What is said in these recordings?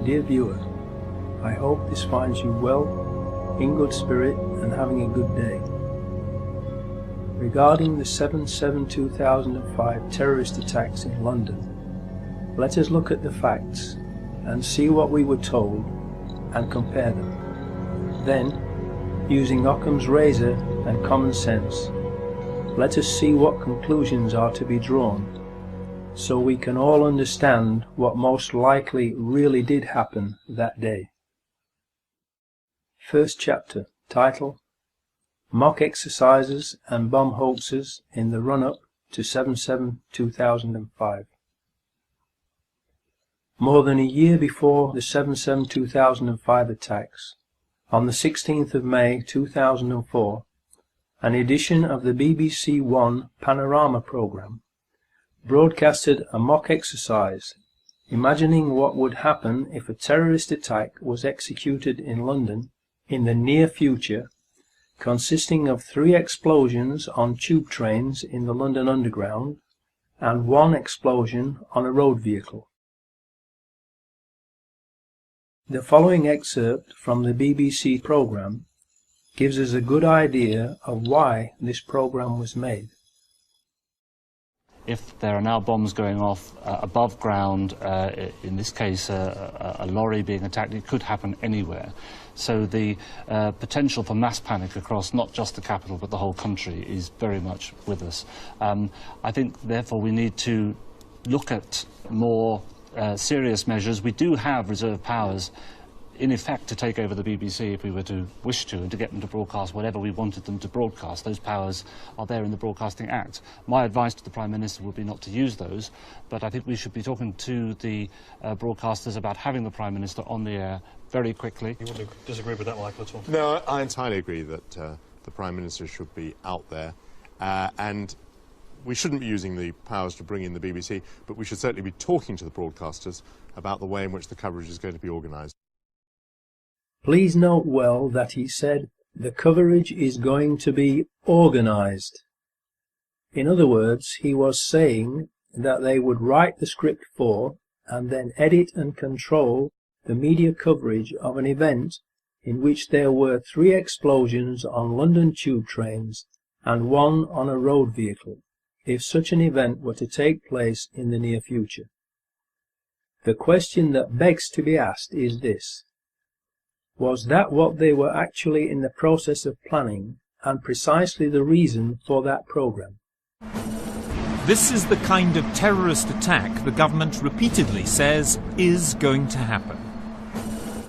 Dear viewer, I hope this finds you well, in good spirit and having a good day. Regarding the 7/7/2005 terrorist attacks in London, let us look at the facts and see what we were told and compare them. Then, using Occam's razor and common sense, let us see what conclusions are to be drawn, so we can all understand what most likely really did happen that day. First chapter, title: Mock Exercises and Bomb Hoaxes in the Run-Up to 7/7/2005. More than a year before the 7/7/2005 attacks, on the 16th of May 2004, an edition of the BBC One Panorama programme broadcasted a mock exercise, imagining what would happen if a terrorist attack was executed in London in the near future, consisting of 3 explosions on tube trains in the London Underground and 1 explosion on a road vehicle. The following excerpt from the BBC programme gives us a good idea of why this programme was made. If there are now bombs going off above ground, in this case a lorry being attacked, it could happen anywhere. So the potential for mass panic across not just the capital but the whole country is very much with us. I think therefore we need to look at more serious measures. We do have reserve powers in effect to take over the BBC if we were to wish to, and to get them to broadcast whatever we wanted them to broadcast. Those powers are there in the Broadcasting Act. My advice to the Prime Minister would be not to use those, but I think we should be talking to the broadcasters about having the Prime Minister on the air very quickly. You wouldn't disagree with that, Michael, at all? No, I entirely agree that the Prime Minister should be out there, and we shouldn't be using the powers to bring in the BBC, but we should certainly be talking to the broadcasters about the way in which the coverage is going to be organised. Please note well that he said the coverage is going to be organised. In other words, he was saying that they would write the script for and then edit and control the media coverage of an event in which there were 3 explosions on London tube trains and 1 on a road vehicle, if such an event were to take place in the near future. The question that begs to be asked is this: was that what they were actually in the process of planning, and precisely the reason for that programme? This is the kind of terrorist attack the government repeatedly says is going to happen.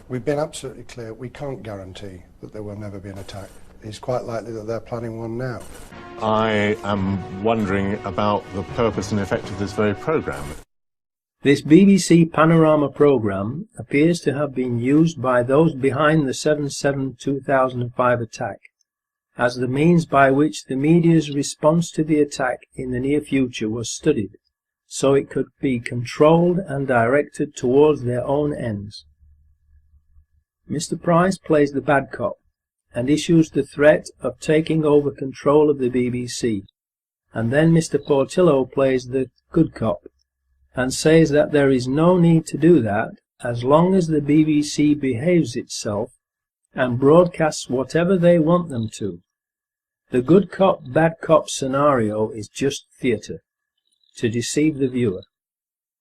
We've been absolutely clear we can't guarantee that there will never be an attack. It's quite likely that they're planning one now. I am wondering about the purpose and effect of this very programme. This BBC Panorama programme appears to have been used by those behind the 7/7/2005 attack as the means by which the media's response to the attack in the near future was studied, so it could be controlled and directed towards their own ends. Mr. Price plays the bad cop and issues the threat of taking over control of the BBC, and then Mr. Portillo plays the good cop and says that there is no need to do that as long as the BBC behaves itself and broadcasts whatever they want them to. The good cop, bad cop scenario is just theatre, to deceive the viewer.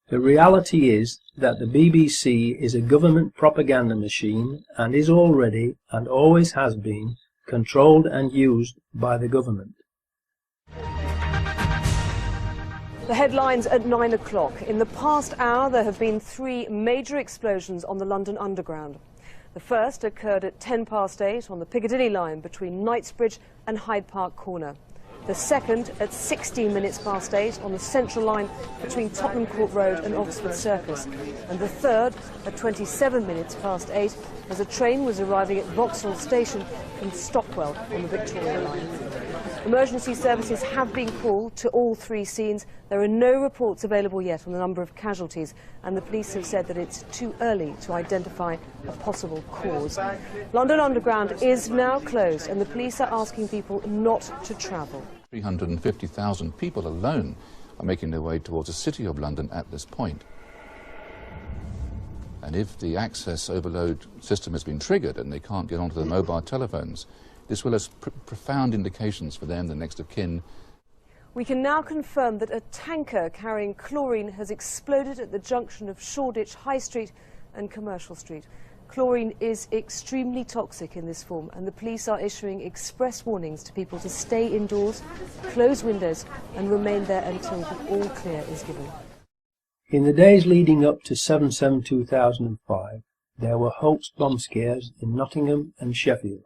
The reality is that the BBC is a government propaganda machine and is already, and always has been, controlled and used by the government. The headlines at 9 o'clock. In the past hour, there have been 3 major explosions on the London Underground. The first occurred at 8:10 on the Piccadilly line between Knightsbridge and Hyde Park Corner. The second at 8:16 on the Central line between Tottenham Court Road and Oxford Circus. And the third at 8:27 as a train was arriving at Vauxhall Station from Stockwell on the Victoria line. Emergency services have been called to all 3 scenes. There are no reports available yet on the number of casualties, and the police have said that it's too early to identify a possible cause. London Underground is now closed, and the police are asking people not to travel. 350,000 people alone are making their way towards the City of London at this point. And if the access overload system has been triggered and they can't get onto their mobile telephones, this will have profound implications for them, the next of kin. We can now confirm that a tanker carrying chlorine has exploded at the junction of Shoreditch High Street and Commercial Street. Chlorine is extremely toxic in this form, and the police are issuing express warnings to people to stay indoors, close windows and remain there until the all clear is given. In the days leading up to 7/7/2005, there were hoax bomb scares in Nottingham and Sheffield.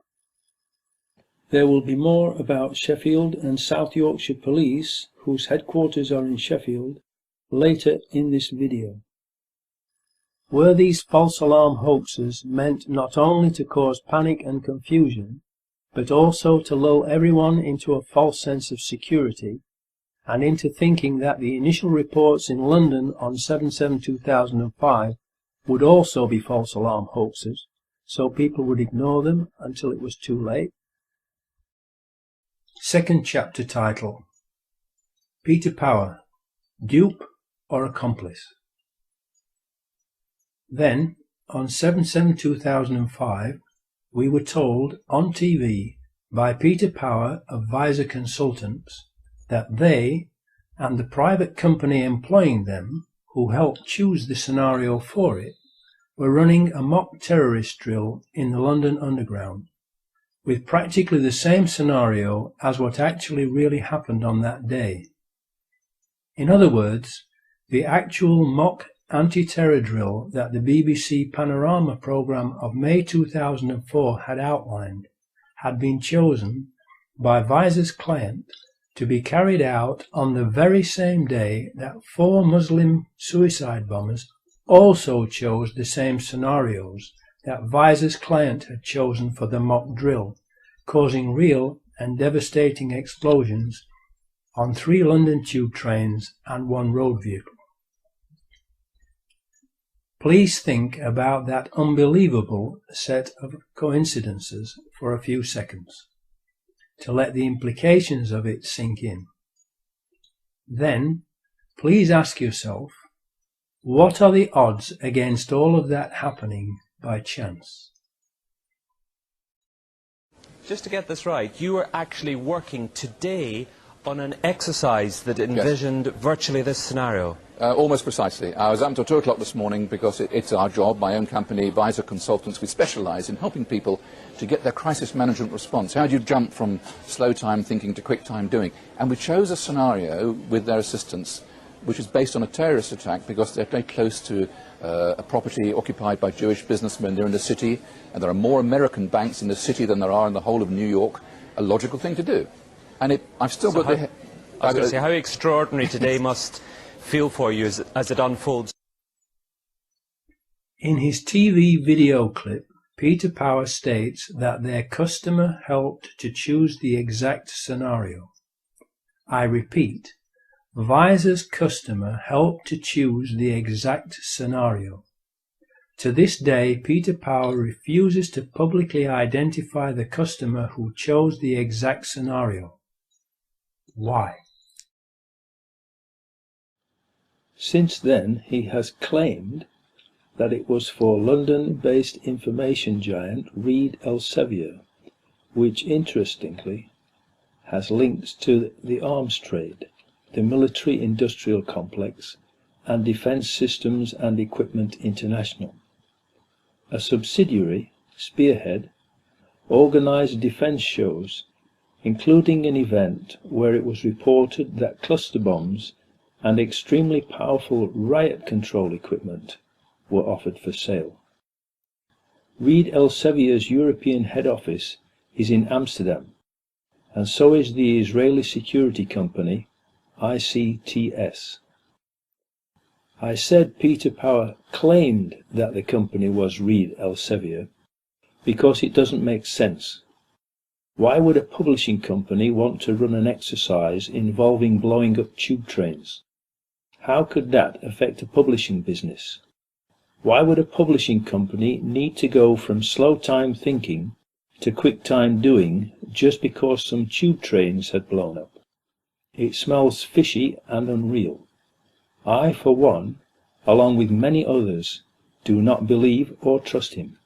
There will be more about Sheffield and South Yorkshire Police, whose headquarters are in Sheffield, later in this video. Were these false alarm hoaxes meant not only to cause panic and confusion, but also to lull everyone into a false sense of security, and into thinking that the initial reports in London on 7/7/2005 would also be false alarm hoaxes, so people would ignore them until it was too late? Second chapter title: Peter Power, Dupe or Accomplice? Then, on 7/7/2005, we were told on TV by Peter Power of Visor Consultants that they, and the private company employing them, who helped choose the scenario for it, were running a mock terrorist drill in the London Underground, with practically the same scenario as what actually really happened on that day. In other words, the actual mock anti-terror drill that the BBC Panorama programme of May 2004 had outlined had been chosen by Visor's client to be carried out on the very same day that 4 Muslim suicide bombers also chose the same scenarios that Visor's client had chosen for the mock drill, causing real and devastating explosions on 3 London tube trains and 1 road vehicle. Please think about that unbelievable set of coincidences for a few seconds, to let the implications of it sink in. Then, please ask yourself, what are the odds against all of that happening by chance? Just to get this right, you were actually working today on an exercise that envisioned virtually this scenario. Almost precisely. I was up until 2 o'clock this morning because it's our job, my own company, Visor Consultants. We specialise in helping people to get their crisis management response. How do you jump from slow time thinking to quick time doing? And we chose a scenario with their assistance which is based on a terrorist attack because they're very close to a property occupied by Jewish businessmen. They're in the city, and there are more American banks in the city than there are in the whole of New York. A logical thing to do. And I've still got the... I was going to say, how extraordinary today must feel for you as it unfolds. In his TV video clip, Peter Power states that their customer helped to choose the exact scenario. I repeat, Visor's customer helped to choose the exact scenario. To this day, Peter Power refuses to publicly identify the customer who chose the exact scenario. Why? Since then, he has claimed that it was for London-based information giant Reed Elsevier, which interestingly has links to the arms trade, the military-industrial complex, and Defence Systems and Equipment International. A subsidiary, Spearhead, organised defence shows, including an event where it was reported that cluster bombs and extremely powerful riot control equipment were offered for sale. Reed Elsevier's European head office is in Amsterdam, and so is the Israeli security company ICTS. I said Peter Power claimed that the company was Reed Elsevier because it doesn't make sense. Why would a publishing company want to run an exercise involving blowing up tube trains? How could that affect a publishing business? Why would a publishing company need to go from slow time thinking to quick time doing just because some tube trains had blown up? It smells fishy and unreal. I, for one, along with many others, Do not believe or trust him.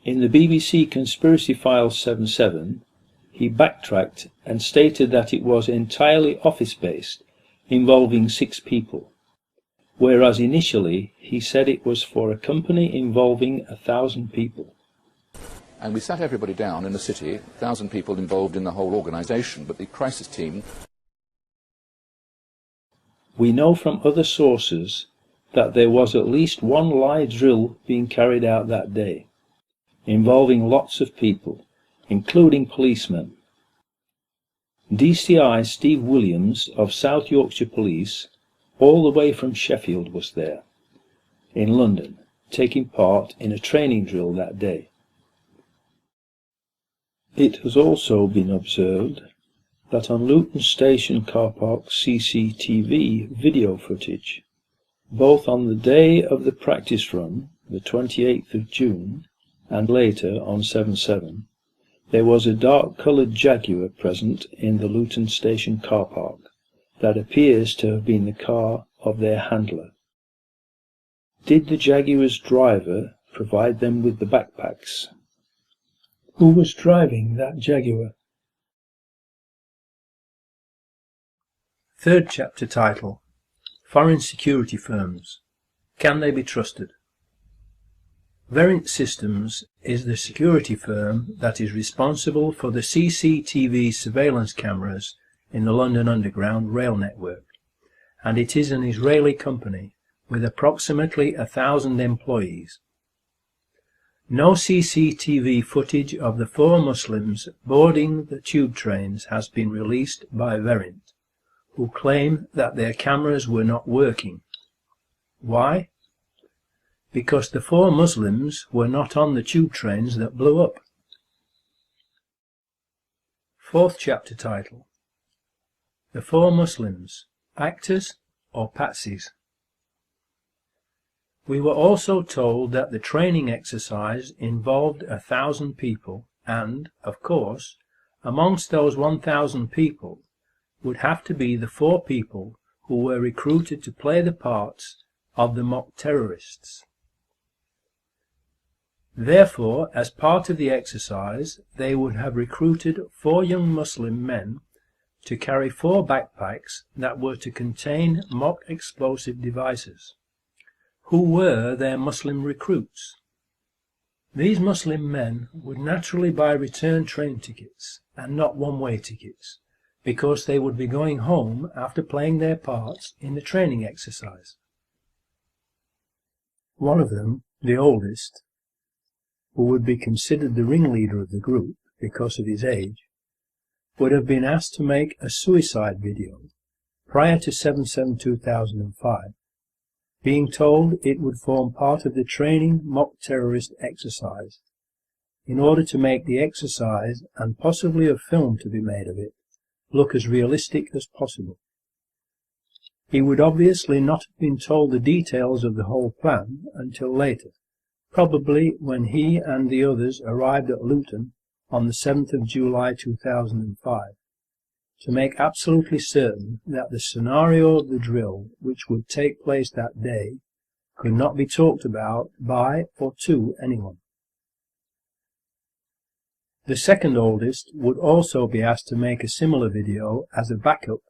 In the BBC Conspiracy Files 77, he backtracked and stated that it was entirely office-based, involving 6 people, whereas initially he said it was for a company involving 1,000 people. And we sat everybody down in the city, 1,000 people involved in the whole organisation, but the crisis team... We know from other sources that there was at least one live drill being carried out that day, involving lots of people, including policemen. DCI Steve Williams of South Yorkshire Police, all the way from Sheffield, was there, in London, taking part in a training drill that day. It has also been observed that on Luton Station car park CCTV video footage, both on the day of the practice run, the 28th of June, and later on 7/7, there was a dark-coloured Jaguar present in the Luton Station car park that appears to have been the car of their handler. Did the Jaguar's driver provide them with the backpacks? Who was driving that Jaguar? Third chapter title: Foreign Security Firms. Can they be trusted? Verint Systems is the security firm that is responsible for the CCTV surveillance cameras in the London Underground rail network, and it is an Israeli company with approximately 1,000 employees. No CCTV footage of the 4 Muslims boarding the tube trains has been released by Verint, who claim that their cameras were not working. Why? Because the 4 Muslims were not on the tube trains that blew up. Fourth chapter title: The 4 Muslims, actors or patsies? We were also told that the training exercise involved 1,000 people and, of course, amongst those 1,000 people would have to be the 4 people who were recruited to play the parts of the mock terrorists. Therefore, as part of the exercise, they would have recruited 4 young Muslim men to carry 4 backpacks that were to contain mock explosive devices. Who were their Muslim recruits? These Muslim men would naturally buy return train tickets and not one-way tickets, because they would be going home after playing their parts in the training exercise. One of them, the oldest, who would be considered the ringleader of the group because of his age, would have been asked to make a suicide video prior to 7/7/2005, being told it would form part of the training mock terrorist exercise, in order to make the exercise, and possibly a film to be made of it, look as realistic as possible. He would obviously not have been told the details of the whole plan until later, probably when he and the others arrived at Luton on the 7th of July 2005, to make absolutely certain that the scenario of the drill which would take place that day could not be talked about by or to anyone. The second oldest would also be asked to make a similar video as a backup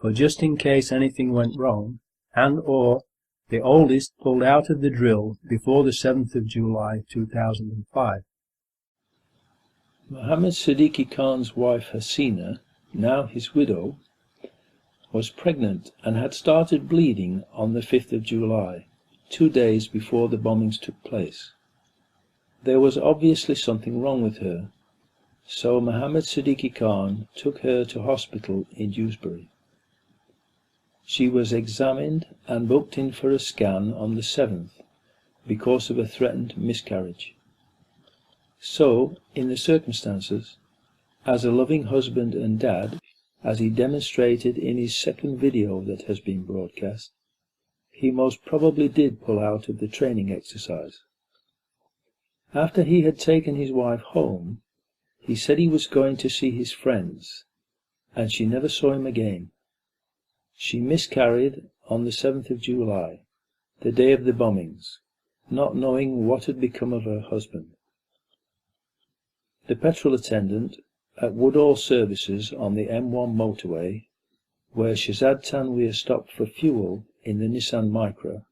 for just in case anything went wrong, and or the oldest pulled out of the drill before the 7th of July 2005. Mohammed Siddiqui Khan's wife Hasina, now his widow, was pregnant and had started bleeding on the 5th of July, 2 days before the bombings took place. There was obviously something wrong with her, so Mohammed Siddiqui Khan took her to hospital in Dewsbury. She was examined and booked in for a scan on the 7th because of a threatened miscarriage. So, in the circumstances, as a loving husband and dad, as he demonstrated in his second video that has been broadcast, he most probably did pull out of the training exercise. After he had taken his wife home, he said he was going to see his friends, and she never saw him again. She miscarried on the 7th of July, the day of the bombings, not knowing what had become of her husband. The petrol attendant at Woodall Services on the M1 motorway, where Shazad Tanweer stopped for fuel in the Nissan Micra,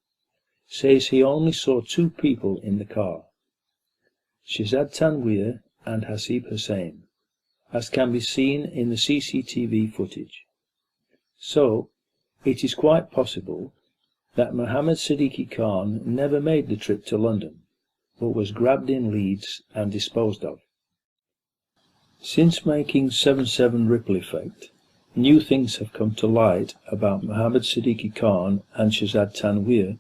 says he only saw 2 people in the car, Shazad Tanweer and Hasib Hussain, as can be seen in the CCTV footage. So, it is quite possible that Mohammed Siddiqui Khan never made the trip to London, but was grabbed in Leeds and disposed of. Since making 7/7 Ripple Effect, new things have come to light about Mohammed Siddiqui Khan and Shazad Tanweer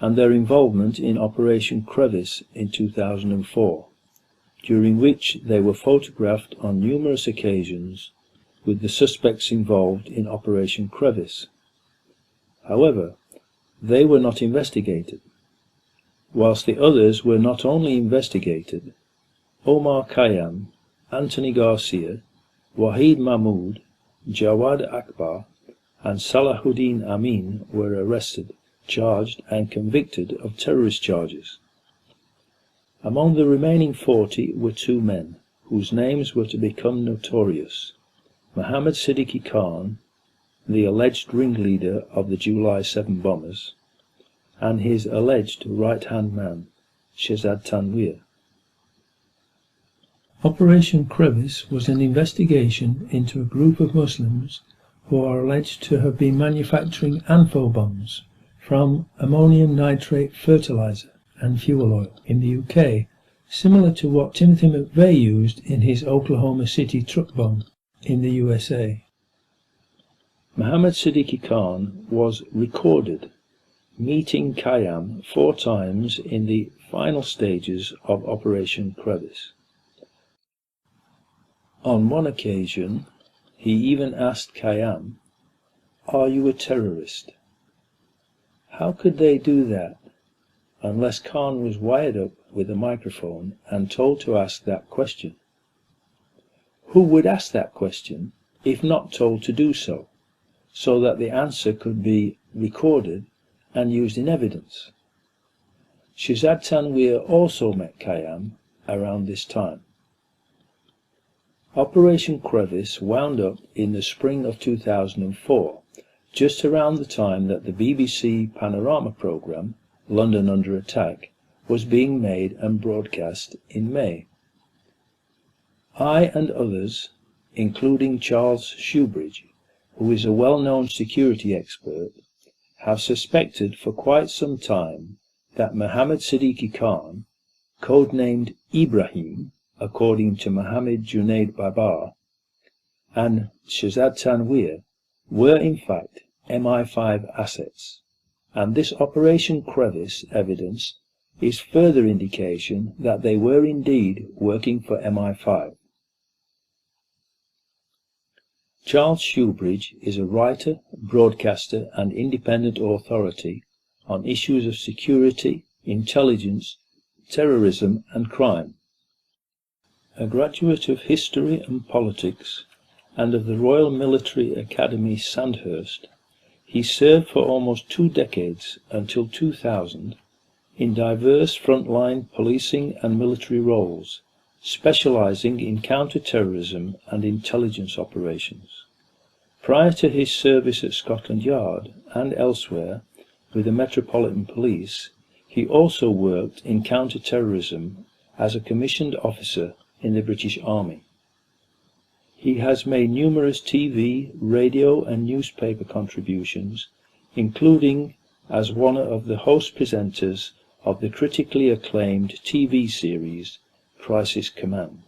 and their involvement in Operation Crevice in 2004, during which they were photographed on numerous occasions with the suspects involved in Operation Crevice. However, they were not investigated, whilst the others were not only investigated. Omar Khayyam, Anthony Garcia, Wahid Mahmood, Jawad Akbar and Salahuddin Amin were arrested, charged and convicted of terrorist charges. Among the remaining 40 were 2 men, whose names were to become notorious: Mohammed Siddiqui Khan, the alleged ringleader of the July 7 bombers, and his alleged right-hand man, Shazad Tanweer. Operation Crevice was an investigation into a group of Muslims who are alleged to have been manufacturing ANFO bombs from ammonium nitrate fertilizer and fuel oil in the UK, similar to what Timothy McVeigh used in his Oklahoma City truck bomb in the USA. Mohammed Siddiqui Khan was recorded meeting Khayyam 4 times in the final stages of Operation Crevice. On one occasion, he even asked Khayyam, "Are you a terrorist?" How could they do that, unless Khan was wired up with a microphone and told to ask that question? Who would ask that question if not told to do so, so that the answer could be recorded and used in evidence? Shazad Tanweer also met Khayyam around this time. Operation Crevice wound up in the spring of 2004, just around the time that the BBC Panorama programme, London Under Attack, was being made and broadcast in May. I and others, including Charles Shoebridge, who is a well-known security expert, have suspected for quite some time that Mohammed Siddiqui Khan, codenamed Ibrahim, according to Mohammed Junaid Babar, and Shazad Tanweer were in fact MI5 assets, and this Operation Crevice evidence is further indication that they were indeed working for MI5. Charles Shoebridge is a writer, broadcaster and independent authority on issues of security, intelligence, terrorism and crime. A graduate of history and politics and of the Royal Military Academy Sandhurst, he served for almost 2 decades until 2000 in diverse frontline policing and military roles, specializing in counter-terrorism and intelligence operations. Prior to his service at Scotland Yard and elsewhere with the Metropolitan Police, he also worked in counter-terrorism as a commissioned officer in the British Army. He has made numerous TV, radio and newspaper contributions, including as one of the host presenters of the critically acclaimed TV series Crisis Command.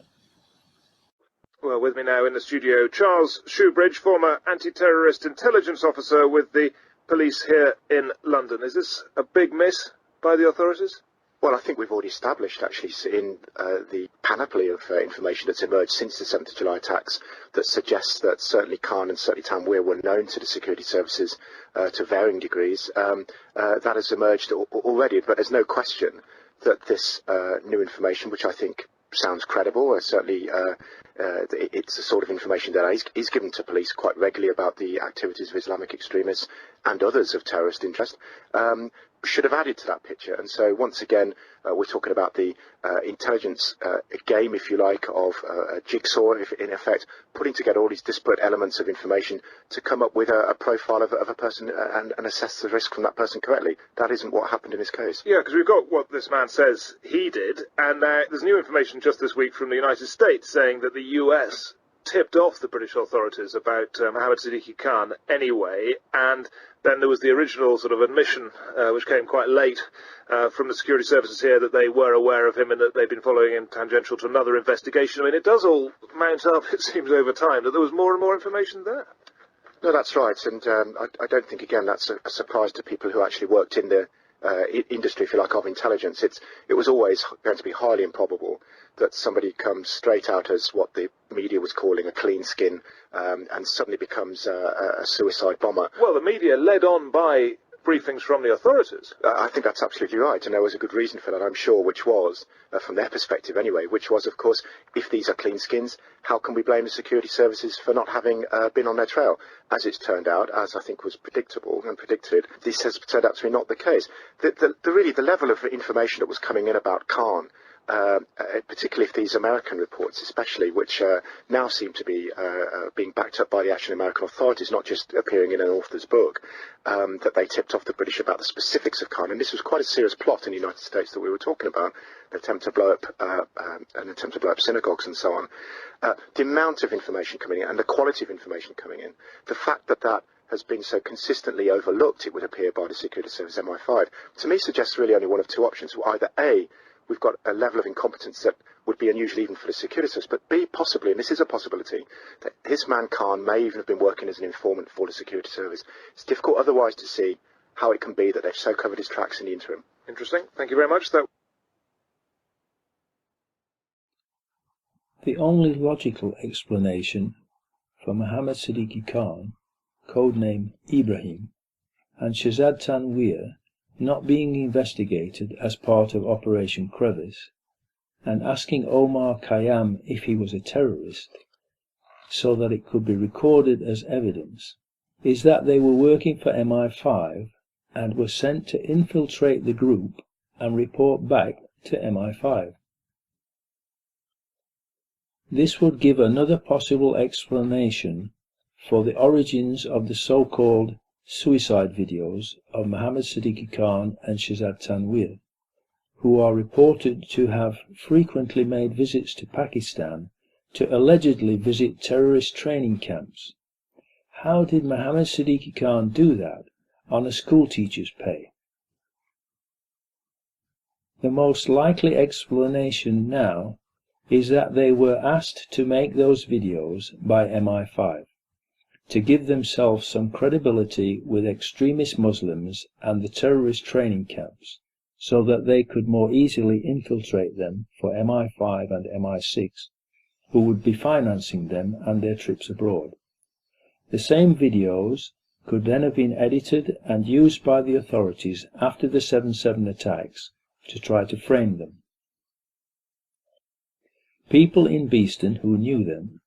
Well, with me now in the studio, Charles Shoebridge, former anti-terrorist intelligence officer with the police here in London. Is this a big miss by the authorities? Well, I think we've already established, actually, in the panoply of information that's emerged since the 7th of July attacks that suggests that certainly Khan and certainly Tanweer were known to the security services to varying degrees. That has emerged already, but there's no question that this new information, which I think sounds credible, certainly it's the sort of information that is given to police quite regularly about the activities of Islamic extremists and others of terrorist interest, should have added to that picture. And so once again, we're talking about the intelligence game, if you like, of a jigsaw, in effect, putting together all these disparate elements of information to come up with a profile of a person and assess the risk from that person correctly. That isn't what happened in this case. Yeah, because we've got what this man says he did, and there's new information just this week from the United States saying that the US tipped off the British authorities about Mohammed Siddiqui Khan anyway, and then there was the original sort of admission, which came quite late, from the security services here, that they were aware of him and that they'd been following him tangential to another investigation. I mean, it does all mount up, it seems, over time, that there was more and more information there. No, that's right, and I don't think, again, that's a surprise to people who actually worked in the industry, if you like, of intelligence. It was always going to be highly improbable that somebody comes straight out as what the media was calling a clean skin and suddenly becomes a suicide bomber. Well, the media led on by briefings from the authorities. I think that's absolutely right, and there was a good reason for that, I'm sure, which was, from their perspective anyway, which was, of course, if these are clean skins, how can we blame the security services for not having been on their trail? As it's turned out, as I think was predictable and predicted, this has turned out to be not the case. Really, the level of information that was coming in about Khan, particularly if these American reports especially, which now seem to be being backed up by the actual American authorities, not just appearing in an author's book, that they tipped off the British about the specifics of Khan. And this was quite a serious plot in the United States that we were talking about, an attempt to blow up synagogues and so on. The amount of information coming in and the quality of information coming in, the fact that that has been so consistently overlooked, it would appear, by the Security Service MI5, to me suggests really only one of two options. Either A, we've got a level of incompetence that would be unusual even for the security service, but B, possibly, and this is a possibility, that this man Khan may even have been working as an informant for the security service. It's difficult otherwise to see how it can be that they've so covered his tracks in the interim. Interesting. Thank you very much. The only logical explanation for Mohammed Siddiqui Khan, codename Ibrahim, and Shahzad Tanweer not being investigated as part of Operation Crevice, and asking Omar Khayyam if he was a terrorist, so that it could be recorded as evidence, is that they were working for MI5 and were sent to infiltrate the group and report back to MI5. This would give another possible explanation for the origins of the so-called suicide videos of Mohammed Siddiqui Khan and Shahzad Tanweer, who are reported to have frequently made visits to Pakistan to allegedly visit terrorist training camps. How did Mohammed Siddiqui Khan do that on a schoolteacher's pay? The most likely explanation now is that they were asked to make those videos by MI5 to give themselves some credibility with extremist Muslims and the terrorist training camps, so that they could more easily infiltrate them for MI5 and MI6, who would be financing them and their trips abroad. The same videos could then have been edited and used by the authorities after the 7/7 attacks to try to frame them. People in Beeston who knew them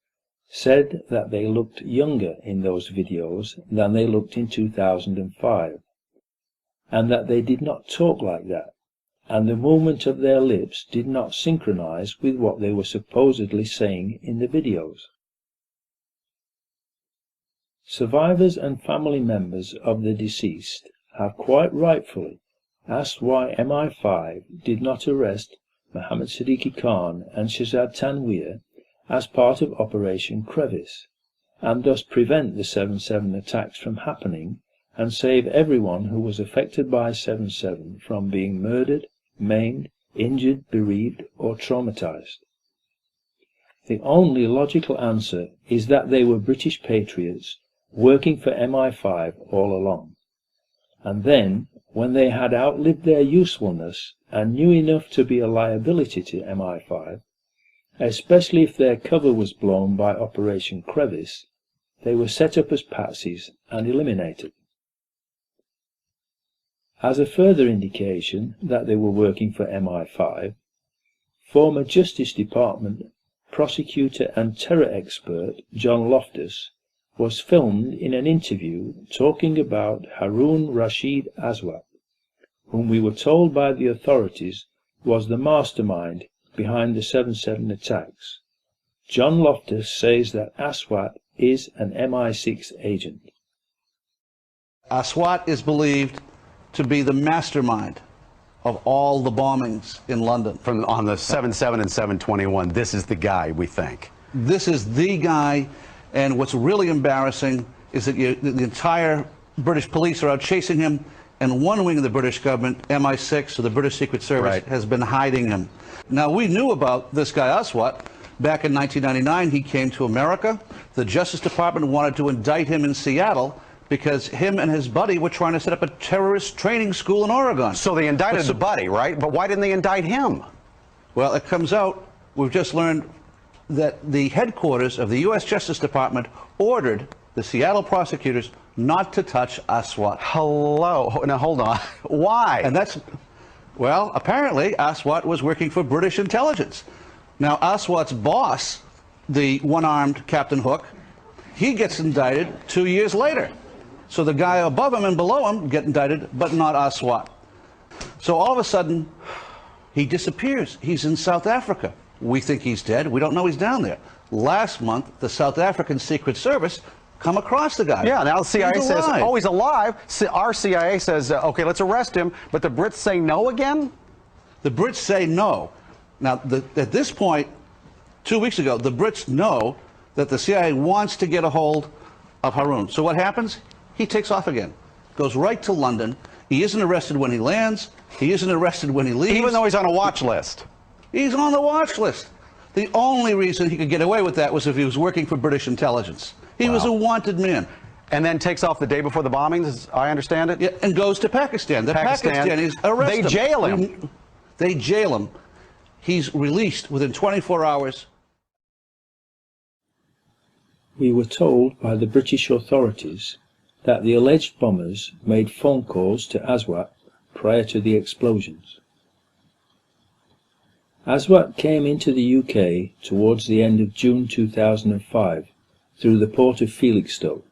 said that they looked younger in those videos than they looked in 2005, and that they did not talk like that, and the movement of their lips did not synchronize with what they were supposedly saying in the videos. Survivors and family members of the deceased have quite rightfully asked why MI5 did not arrest Mohammed Siddiqui Khan and Shahzad Tanweer as part of Operation Crevice, and thus prevent the 7/7 attacks from happening and save everyone who was affected by 7/7 from being murdered, maimed, injured, bereaved, or traumatized. The only logical answer is that they were British patriots working for MI5 all along, and then, when they had outlived their usefulness and knew enough to be a liability to MI5, especially if their cover was blown by Operation Crevice, they were set up as patsies and eliminated. As a further indication that they were working for MI5, former Justice Department prosecutor and terror expert John Loftus was filmed in an interview talking about Harun Rashid Aswat, whom we were told by the authorities was the mastermind behind the 7/7 attacks. John Loftus says that Aswat is an MI6 agent. Aswat is believed to be the mastermind of all the bombings in London. On the 7/7 and 7/21, this is the guy, we think. This is the guy, and what's really embarrassing is that the entire British police are out chasing him, and one wing of the British government, MI6, or the British Secret Service, has been hiding him. Now, we knew about this guy Aswat. Back in 1999, he came to America. The Justice Department wanted to indict him in Seattle because him and his buddy were trying to set up a terrorist training school in Oregon. So they indicted the buddy, right? But why didn't they indict him? Well, it comes out, we've just learned that the headquarters of the U.S. Justice Department ordered the Seattle prosecutors not to touch Aswat. Hello. Now, hold on. Why? And that's, well, apparently Aswat was working for British intelligence. Now, Aswat's boss, the one-armed Captain Hook, he gets indicted 2 years later. So the guy above him and below him get indicted, but not Aswat. So all of a sudden, he disappears. He's in South Africa. We think he's dead. We don't know he's down there. Last month, the South African Secret Service come across the guy. Yeah, now the CIA says, oh, he's alive. Our CIA says, okay, let's arrest him. But the Brits say no again? The Brits say no. Now, at this point, 2 weeks ago, the Brits know that the CIA wants to get a hold of Harun. So what happens? He takes off again, goes right to London. He isn't arrested when he lands. He isn't arrested when he leaves. Even though he's on a watch list. He's on the watch list. The only reason he could get away with that was if he was working for British intelligence. He was a wanted man. And then takes off the day before the bombings, as I understand it? Yeah, and goes to Pakistan. The Pakistanis arrest him. They jail him. They jail him. He's released within 24 hours. We were told by the British authorities that the alleged bombers made phone calls to Aswat prior to the explosions. Aswat came into the UK towards the end of June 2005 through the port of Felixstowe.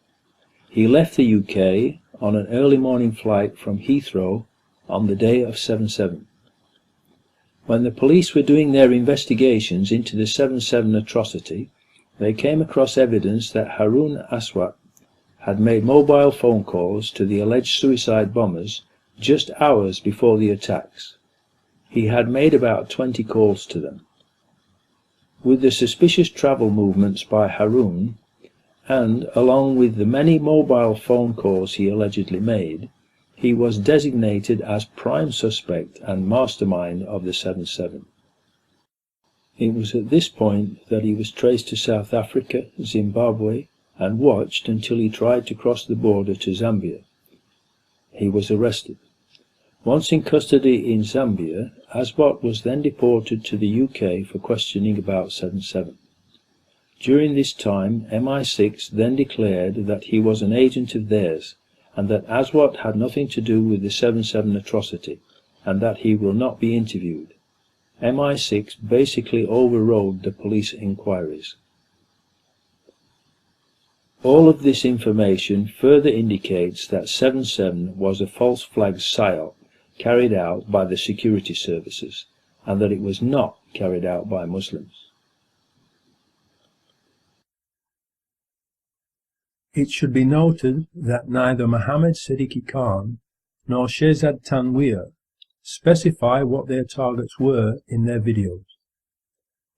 He left the UK on an early morning flight from Heathrow on the day of 7/7. When the police were doing their investigations into the 7/7 atrocity, they came across evidence that Harun Aswat had made mobile phone calls to the alleged suicide bombers just hours before the attacks. He had made about 20 calls to them. With the suspicious travel movements by Harun, and along with the many mobile phone calls he allegedly made, he was designated as prime suspect and mastermind of the 7/7. It was at this point that he was traced to South Africa, Zimbabwe, and watched until he tried to cross the border to Zambia. He was arrested. Once in custody in Zambia, Aswat was then deported to the UK for questioning about 7/7. During this time, MI6 then declared that he was an agent of theirs, and that Aswat had nothing to do with the 7/7 atrocity, and that he will not be interviewed. MI6 basically overrode the police inquiries. All of this information further indicates that 7/7 was a false flag psyop carried out by the security services, and that it was not carried out by Muslims. It should be noted that neither Mohammed Siddiqui Khan nor Shehzad Tanweer specify what their targets were in their videos.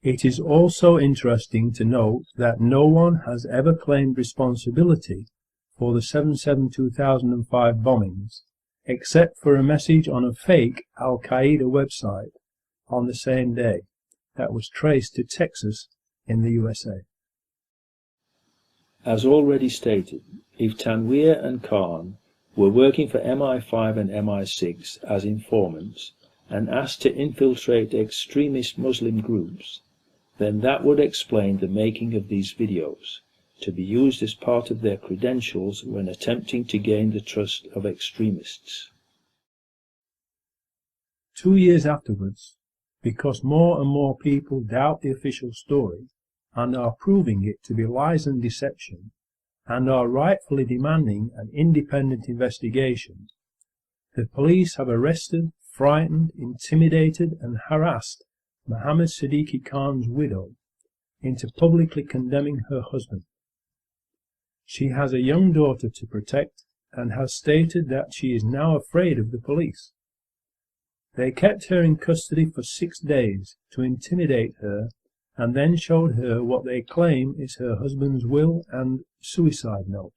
It is also interesting to note that no one has ever claimed responsibility for the 7/7/2005 bombings, except for a message on a fake Al-Qaeda website on the same day that was traced to Texas in the USA. As already stated, if Tanweer and Khan were working for MI5 and MI6 as informants and asked to infiltrate extremist Muslim groups, then that would explain the making of these videos, to be used as part of their credentials when attempting to gain the trust of extremists. 2 years afterwards, because more and more people doubt the official story and are proving it to be lies and deception, and are rightfully demanding an independent investigation, the police have arrested, frightened, intimidated and harassed Mohammed Siddiqui Khan's widow into publicly condemning her husband. She has a young daughter to protect and has stated that she is now afraid of the police. They kept her in custody for 6 days to intimidate her and then showed her what they claim is her husband's will and suicide note.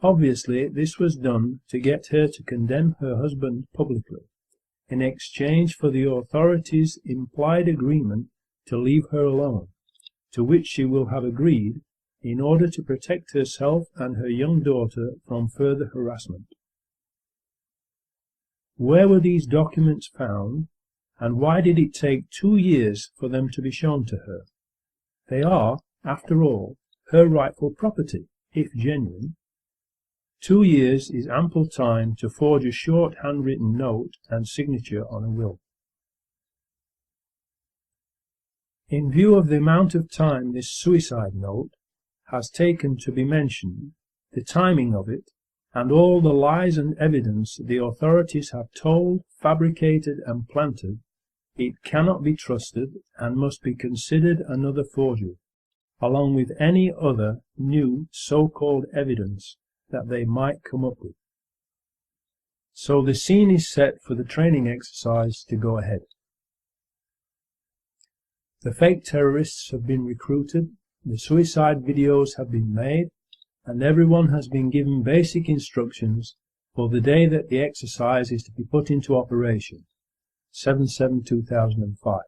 Obviously, this was done to get her to condemn her husband publicly, in exchange for the authorities' implied agreement to leave her alone, to which she will have agreed in order to protect herself and her young daughter from further harassment. Where were these documents found, and why did it take 2 years for them to be shown to her? They are, after all, her rightful property, if genuine. 2 years is ample time to forge a short handwritten note and signature on a will. In view of the amount of time this suicide note has taken to be mentioned, the timing of it, and all the lies and evidence the authorities have told, fabricated and planted, it cannot be trusted and must be considered another forgery, along with any other new so-called evidence that they might come up with. So the scene is set for the training exercise to go ahead. The fake terrorists have been recruited, the suicide videos have been made, and everyone has been given basic instructions for the day that the exercise is to be put into operation, 7/7/2005.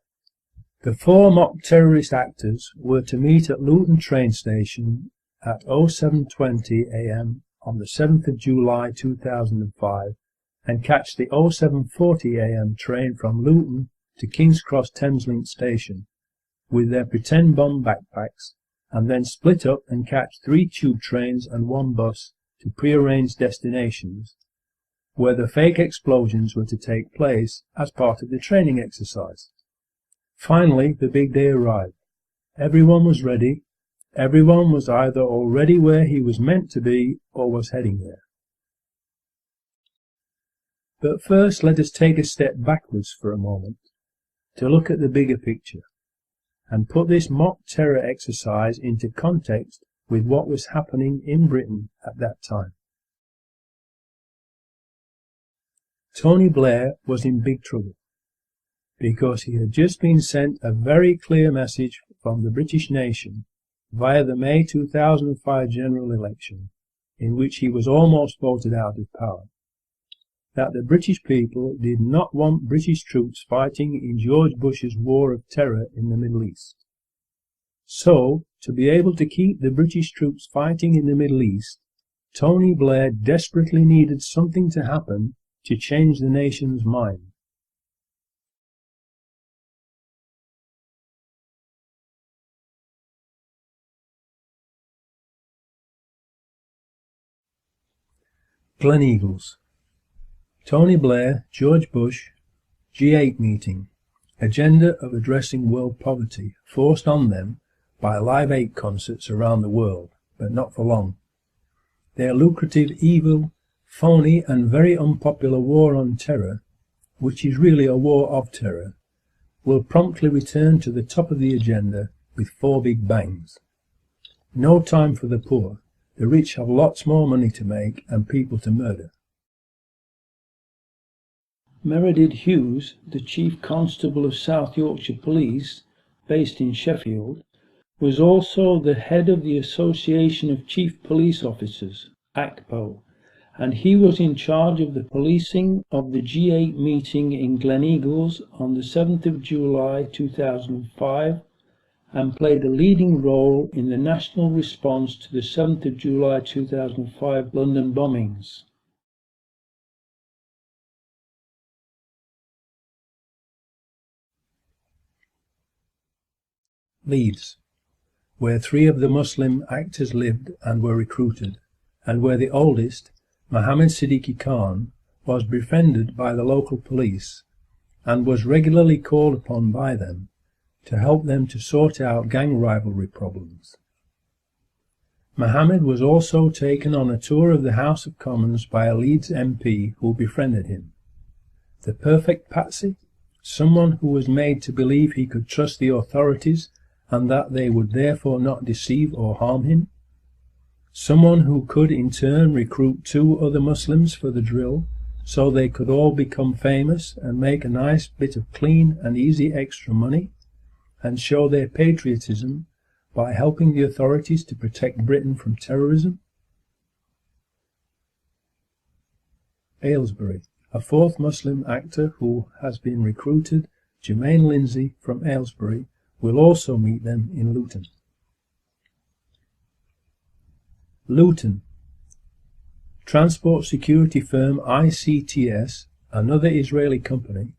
The 4 mock terrorist actors were to meet at Luton train station at 07:20 a.m. on the 7th of July 2005 and catch the 07:40 a.m. train from Luton to King's Cross Thameslink station with their pretend bomb backpacks, and then split up and catch 3 tube trains and 1 bus to prearranged destinations, where the fake explosions were to take place as part of the training exercise. Finally, the big day arrived. Everyone was ready. Everyone was either already where he was meant to be or was heading there. But first, let us take a step backwards for a moment to look at the bigger picture and put this mock terror exercise into context with what was happening in Britain at that time. Tony Blair was in big trouble because he had just been sent a very clear message from the British nation via the May 2005 general election, in which he was almost voted out of power, that the British people did not want British troops fighting in George Bush's war of terror in the Middle East. So, to be able to keep the British troops fighting in the Middle East, Tony Blair desperately needed something to happen to change the nation's mind. Gleneagles. Tony Blair, George Bush, G8 meeting. Agenda of addressing world poverty forced on them by Live 8 concerts around the world, but not for long. Their lucrative, evil, phony and very unpopular war on terror, which is really a war of terror, will promptly return to the top of the agenda with 4 big bangs. No time for the poor. The rich have lots more money to make and people to murder. Meredith Hughes, the Chief Constable of South Yorkshire Police, based in Sheffield, was also the head of the Association of Chief Police Officers, ACPO, and he was in charge of the policing of the G8 meeting in Gleneagles on the 7th of July 2005 and played a leading role in the national response to the 7th of July 2005 London bombings. Leeds, where 3 of the Muslim actors lived and were recruited, and where the oldest, Mohammed Siddiqui Khan, was befriended by the local police, and was regularly called upon by them to help them to sort out gang rivalry problems. Mohammed was also taken on a tour of the House of Commons by a Leeds MP who befriended him. The perfect patsy? Someone who was made to believe he could trust the authorities and that they would therefore not deceive or harm him? Someone who could in turn recruit 2 other Muslims for the drill so they could all become famous and make a nice bit of clean and easy extra money and show their patriotism by helping the authorities to protect Britain from terrorism? Aylesbury. A 4th Muslim actor who has been recruited, Jermaine Lindsay from Aylesbury, will also meet them in Luton. Luton. Transport security firm ICTS, another Israeli company,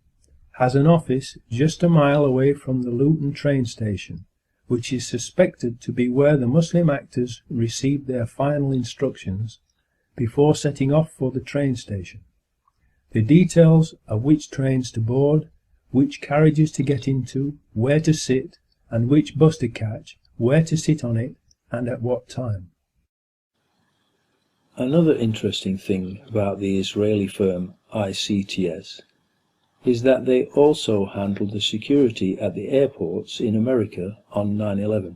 has an office just a mile away from the Luton train station, which is suspected to be where the Muslim actors received their final instructions before setting off for the train station. The details of which trains to board, which carriages to get into, where to sit, and which bus to catch, where to sit on it, and at what time. Another interesting thing about the Israeli firm ICTS is that they also handled the security at the airports in America on 9/11.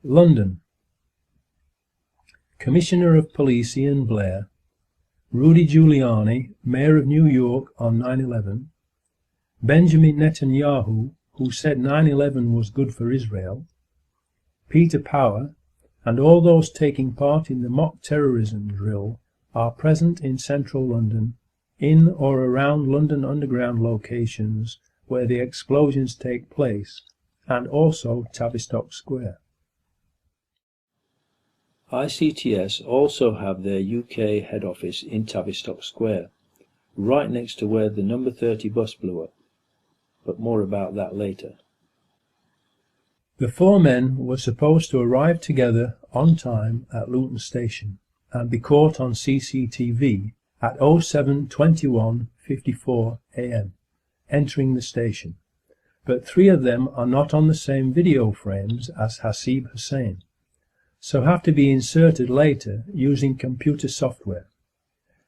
London. Commissioner of Police Ian Blair, Rudy Giuliani, Mayor of New York on 9/11, Benjamin Netanyahu, who said 9/11 was good for Israel, Peter Power, and all those taking part in the mock terrorism drill are present in central London, in or around London Underground locations where the explosions take place, and also Tavistock Square. ICTS also have their UK head office in Tavistock Square, right next to where the number 30 bus blew up, but more about that later. The 4 men were supposed to arrive together on time at Luton Station and be caught on CCTV at 07:21:54 AM, entering the station, but 3 of them are not on the same video frames as Hasib Hussain, so have to be inserted later using computer software,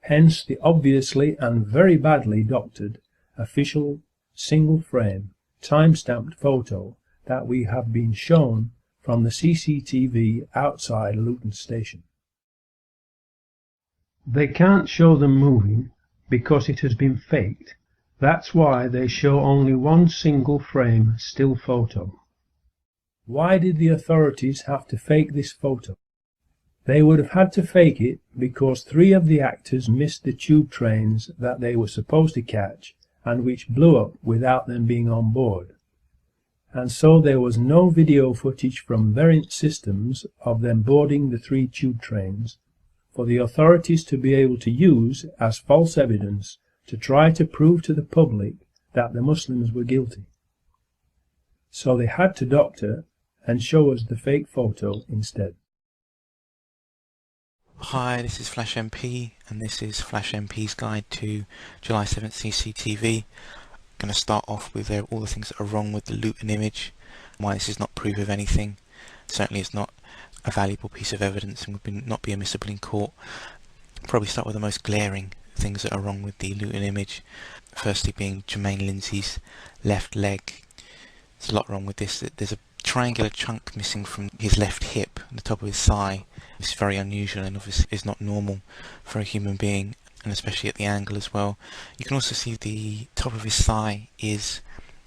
hence the obviously and very badly doctored official single frame time-stamped photo that we have been shown from the CCTV outside Luton Station. They can't show them moving because it has been faked. That's why they show only one single frame still photo. Why did the authorities have to fake this photo? They would have had to fake it because 3 of the actors missed the tube trains that they were supposed to catch and which blew up without them being on board. And so there was no video footage from variant systems of them boarding the 3 tube trains for the authorities to be able to use as false evidence to try to prove to the public that the Muslims were guilty. So they had to doctor and show us the fake photo instead. Hi, this is Flash MP, and this is Flash MP's guide to July 7th CCTV. I'm going to start off with all the things that are wrong with the Luton image, why this is not proof of anything. Certainly it's not a valuable piece of evidence and would not be admissible in court. Probably start with the most glaring things that are wrong with the Luton image. Firstly being Jermaine Lindsay's left leg. There's a lot wrong with this. There's a triangular chunk missing from his left hip, the top of his thigh. It's very unusual and obviously is not normal for a human being, and especially at the angle as well. You can also see the top of his thigh is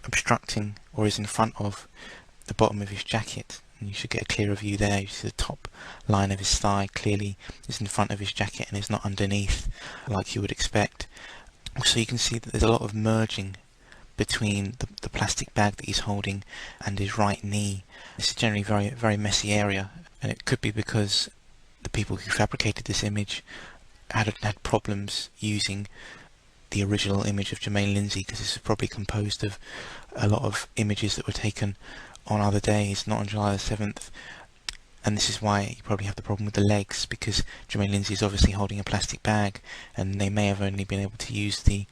obstructing or is in front of the bottom of his jacket, and you should get a clearer view there. You see the top line of his thigh clearly is in front of his jacket and is not underneath like you would expect. Also you can see that there's a lot of merging between the plastic bag that he's holding and his right knee. This is generally a very messy area, and it could be because the people who fabricated this image had problems using the original image of Jermaine Lindsay, because this is probably composed of a lot of images that were taken on other days, not on July the 7th. And this is why you probably have the problem with the legs, because Jermaine Lindsay is obviously holding a plastic bag, and they may have only been able to use the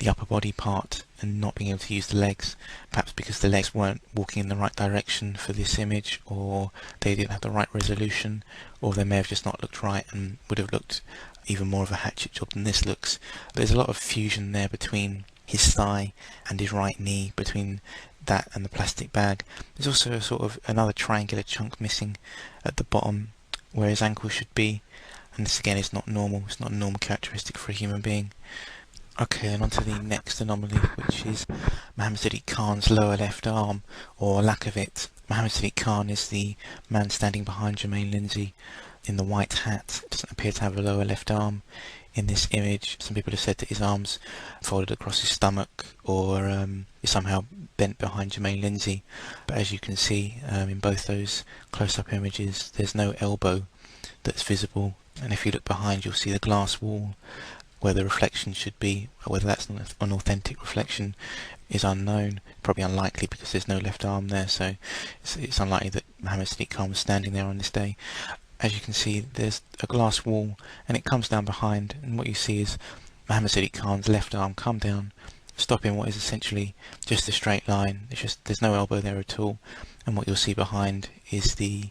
upper body part and not being able to use the legs, perhaps because the legs weren't walking in the right direction for this image, or they didn't have the right resolution, or they may have just not looked right and would have looked even more of a hatchet job than this looks. There's a lot of fusion there between his thigh and his right knee, between that and the plastic bag. There's also a sort of another triangular chunk missing at the bottom where his ankle should be, and this again is not normal. It's not a normal characteristic for a human being. Okay, and on to the next anomaly, which is Mohammed Sadiq Khan's lower left arm, or lack of it. Mohammed Sadiq Khan is the man standing behind Jermaine Lindsay in the white hat. Doesn't appear to have a lower left arm in this image. Some people have said that his arms folded across his stomach, or is somehow bent behind Jermaine Lindsay. But as you can see in both those close-up images, there's no elbow that's visible. And if you look behind, you'll see the glass wall where the reflection should be. Whether that's an authentic reflection is unknown, probably unlikely because there's no left arm there, so it's unlikely that Mohammed Sadiq Khan was standing there on this day. As you can see, there's a glass wall and it comes down behind, and what you see is Mohammed Sadiq Khan's left arm come down, stopping what is essentially just a straight line. There's no elbow there at all, and what you'll see behind is the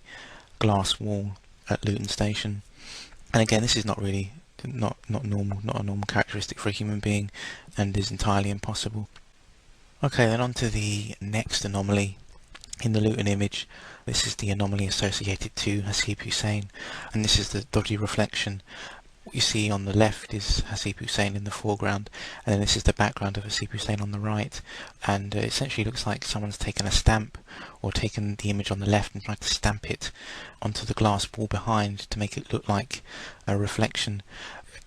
glass wall at Luton Station. And again, this is not really not normal, not a normal characteristic for a human being, and is entirely impossible. Okay, then on to the next anomaly in the Luton image. This is the anomaly associated to Hasib Hussein, and this is the dodgy reflection. What you see on the left is Hasib Hussein in the foreground, and then this is the background of Hasib Hussein on the right, and it essentially looks like someone's taken a stamp or taken the image on the left and tried to stamp it onto the glass wall behind to make it look like a reflection.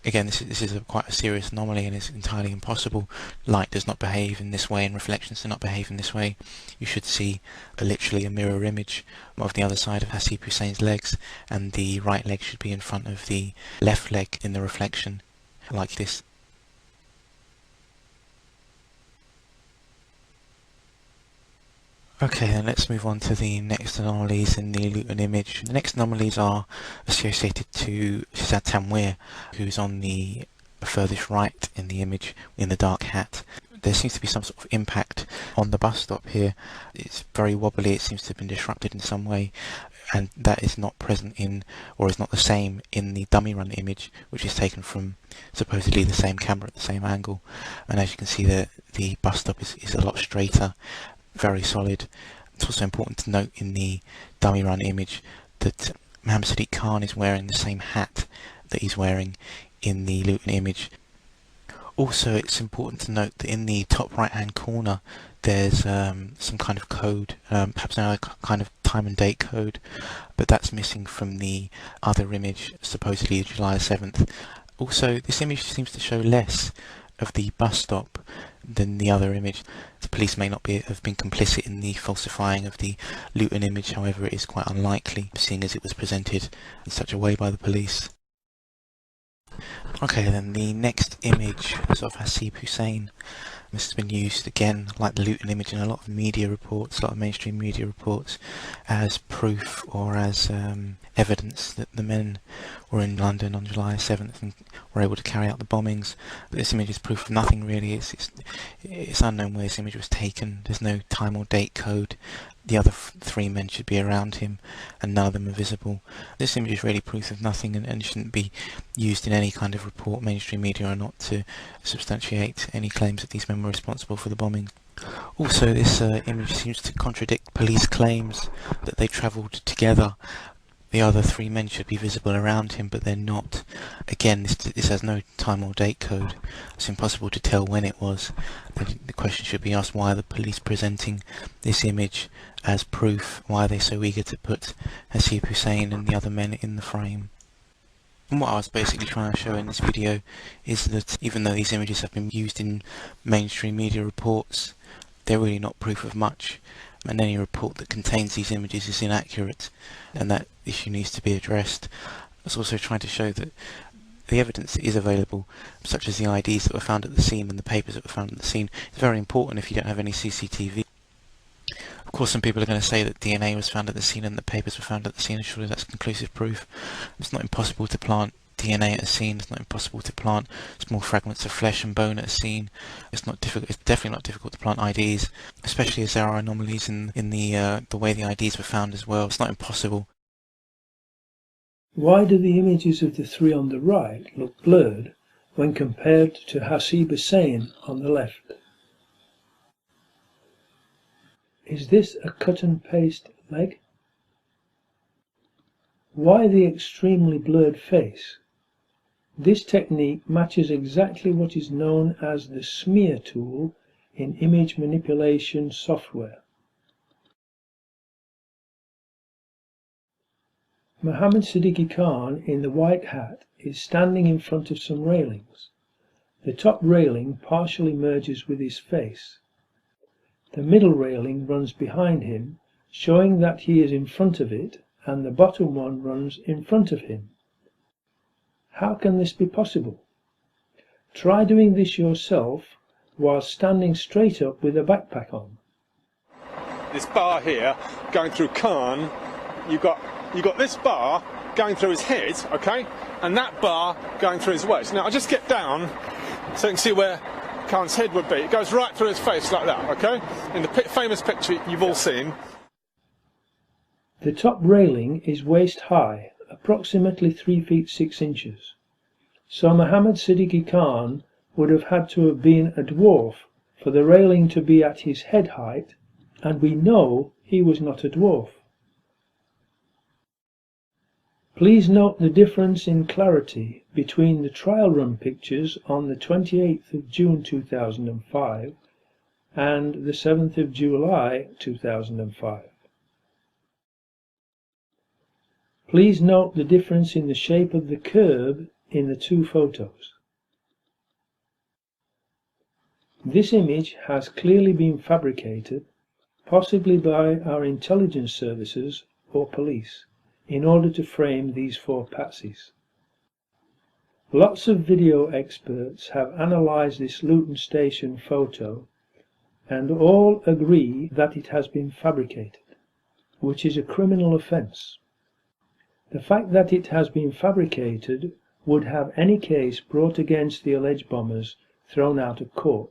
Again, this is quite a serious anomaly and is entirely impossible. Light does not behave in this way and reflections do not behave in this way. You should see literally a mirror image of the other side of Hasib Hussein's legs, and the right leg should be in front of the left leg in the reflection, like this. Okay, then let's move on to the next anomalies in the Luton image. The next anomalies are associated to Shazad Tanweer, who's on the furthest right in the image, in the dark hat. There seems to be some sort of impact on the bus stop here. It's very wobbly, it seems to have been disrupted in some way, and that is not present in, or is not the same in the dummy run image, which is taken from supposedly the same camera at the same angle. And as you can see, the bus stop is a lot straighter, very solid. It's also important to note in the dummy run image that Mohammed Sadiq Khan is wearing the same hat that he's wearing in the Luton image. Also, it's important to note that in the top right hand corner there's some kind of code, perhaps a kind of time and date code, but that's missing from the other image, supposedly July 7th. Also, this image seems to show less of the bus stop than the other image. The police may not have been complicit in the falsifying of the Luton image, however it is quite unlikely, seeing as it was presented in such a way by the police. Okay, then the next image is of Hasib Hussein. This has been used again, like the Luton image, in a lot of media reports, a lot of mainstream media reports, as proof or as evidence that the men were in London on July 7th and were able to carry out the bombings. But this image is proof of nothing really. It's unknown where this image was taken. There's no time or date code. The other three men should be around him and none of them are visible. This image is really proof of nothing and shouldn't be used in any kind of report, mainstream media or not, to substantiate any claims that these men were responsible for the bombing. Also, this image seems to contradict police claims that they travelled together. The other three men should be visible around him, but they're not. Again, this has no time or date code. It's impossible to tell when it was. The question should be asked, why are the police presenting this image as proof? Why are they so eager to put Hasib Hussein and the other men in the frame? And what I was basically trying to show in this video is that even though these images have been used in mainstream media reports, they're really not proof of much, and any report that contains these images is inaccurate, and that issue needs to be addressed. I was also trying to show that the evidence that is available, such as the IDs that were found at the scene and the papers that were found at the scene, is very important if you don't have any CCTV. Of course, some people are going to say that DNA was found at the scene and the papers were found at the scene, and surely that's conclusive proof. It's not impossible to plant DNA at a scene. It's not impossible to plant small fragments of flesh and bone at a scene. It's not difficult. It's definitely not difficult to plant IDs, especially as there are anomalies in the way the IDs were found as well. It's not impossible. Why do the images of the three on the right look blurred when compared to Hasib Hussein on the left? Is this a cut and paste leg? Why the extremely blurred face? This technique matches exactly what is known as the smear tool in image manipulation software. Mohammed Siddiqui Khan in the white hat is standing in front of some railings. The top railing partially merges with his face. The middle railing runs behind him, showing that he is in front of it, and the bottom one runs in front of him. How can this be possible? Try doing this yourself while standing straight up with a backpack on. This bar here going through Khan, you've got this bar going through his head, okay, and that bar going through his waist. Now I'll just get down so you can see where Khan's head would be. It goes right through his face like that, okay, in the famous picture you've all seen. The top railing is waist high, approximately 3 feet 6 inches. So Mohammed Siddiqui Khan would have had to have been a dwarf for the railing to be at his head height, and we know he was not a dwarf. Please note the difference in clarity between the trial run pictures on the 28th of June 2005 and the 7th of July 2005. Please note the difference in the shape of the curb in the two photos. This image has clearly been fabricated, possibly by our intelligence services or police, in order to frame these four patsies. Lots of video experts have analysed this Luton Station photo and all agree that it has been fabricated, which is a criminal offence. The fact that it has been fabricated would have any case brought against the alleged bombers thrown out of court,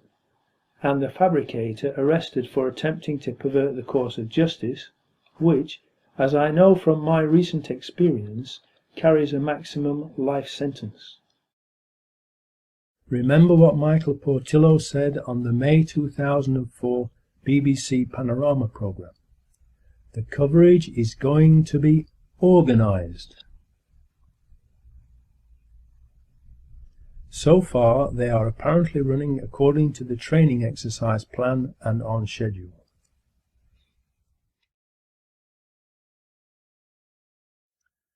and the fabricator arrested for attempting to pervert the course of justice, which, as I know from my recent experience, carries a maximum life sentence. Remember what Michael Portillo said on the May 2004 BBC Panorama programme. The coverage is going to be organised. So far, they are apparently running according to the training exercise plan and on schedule.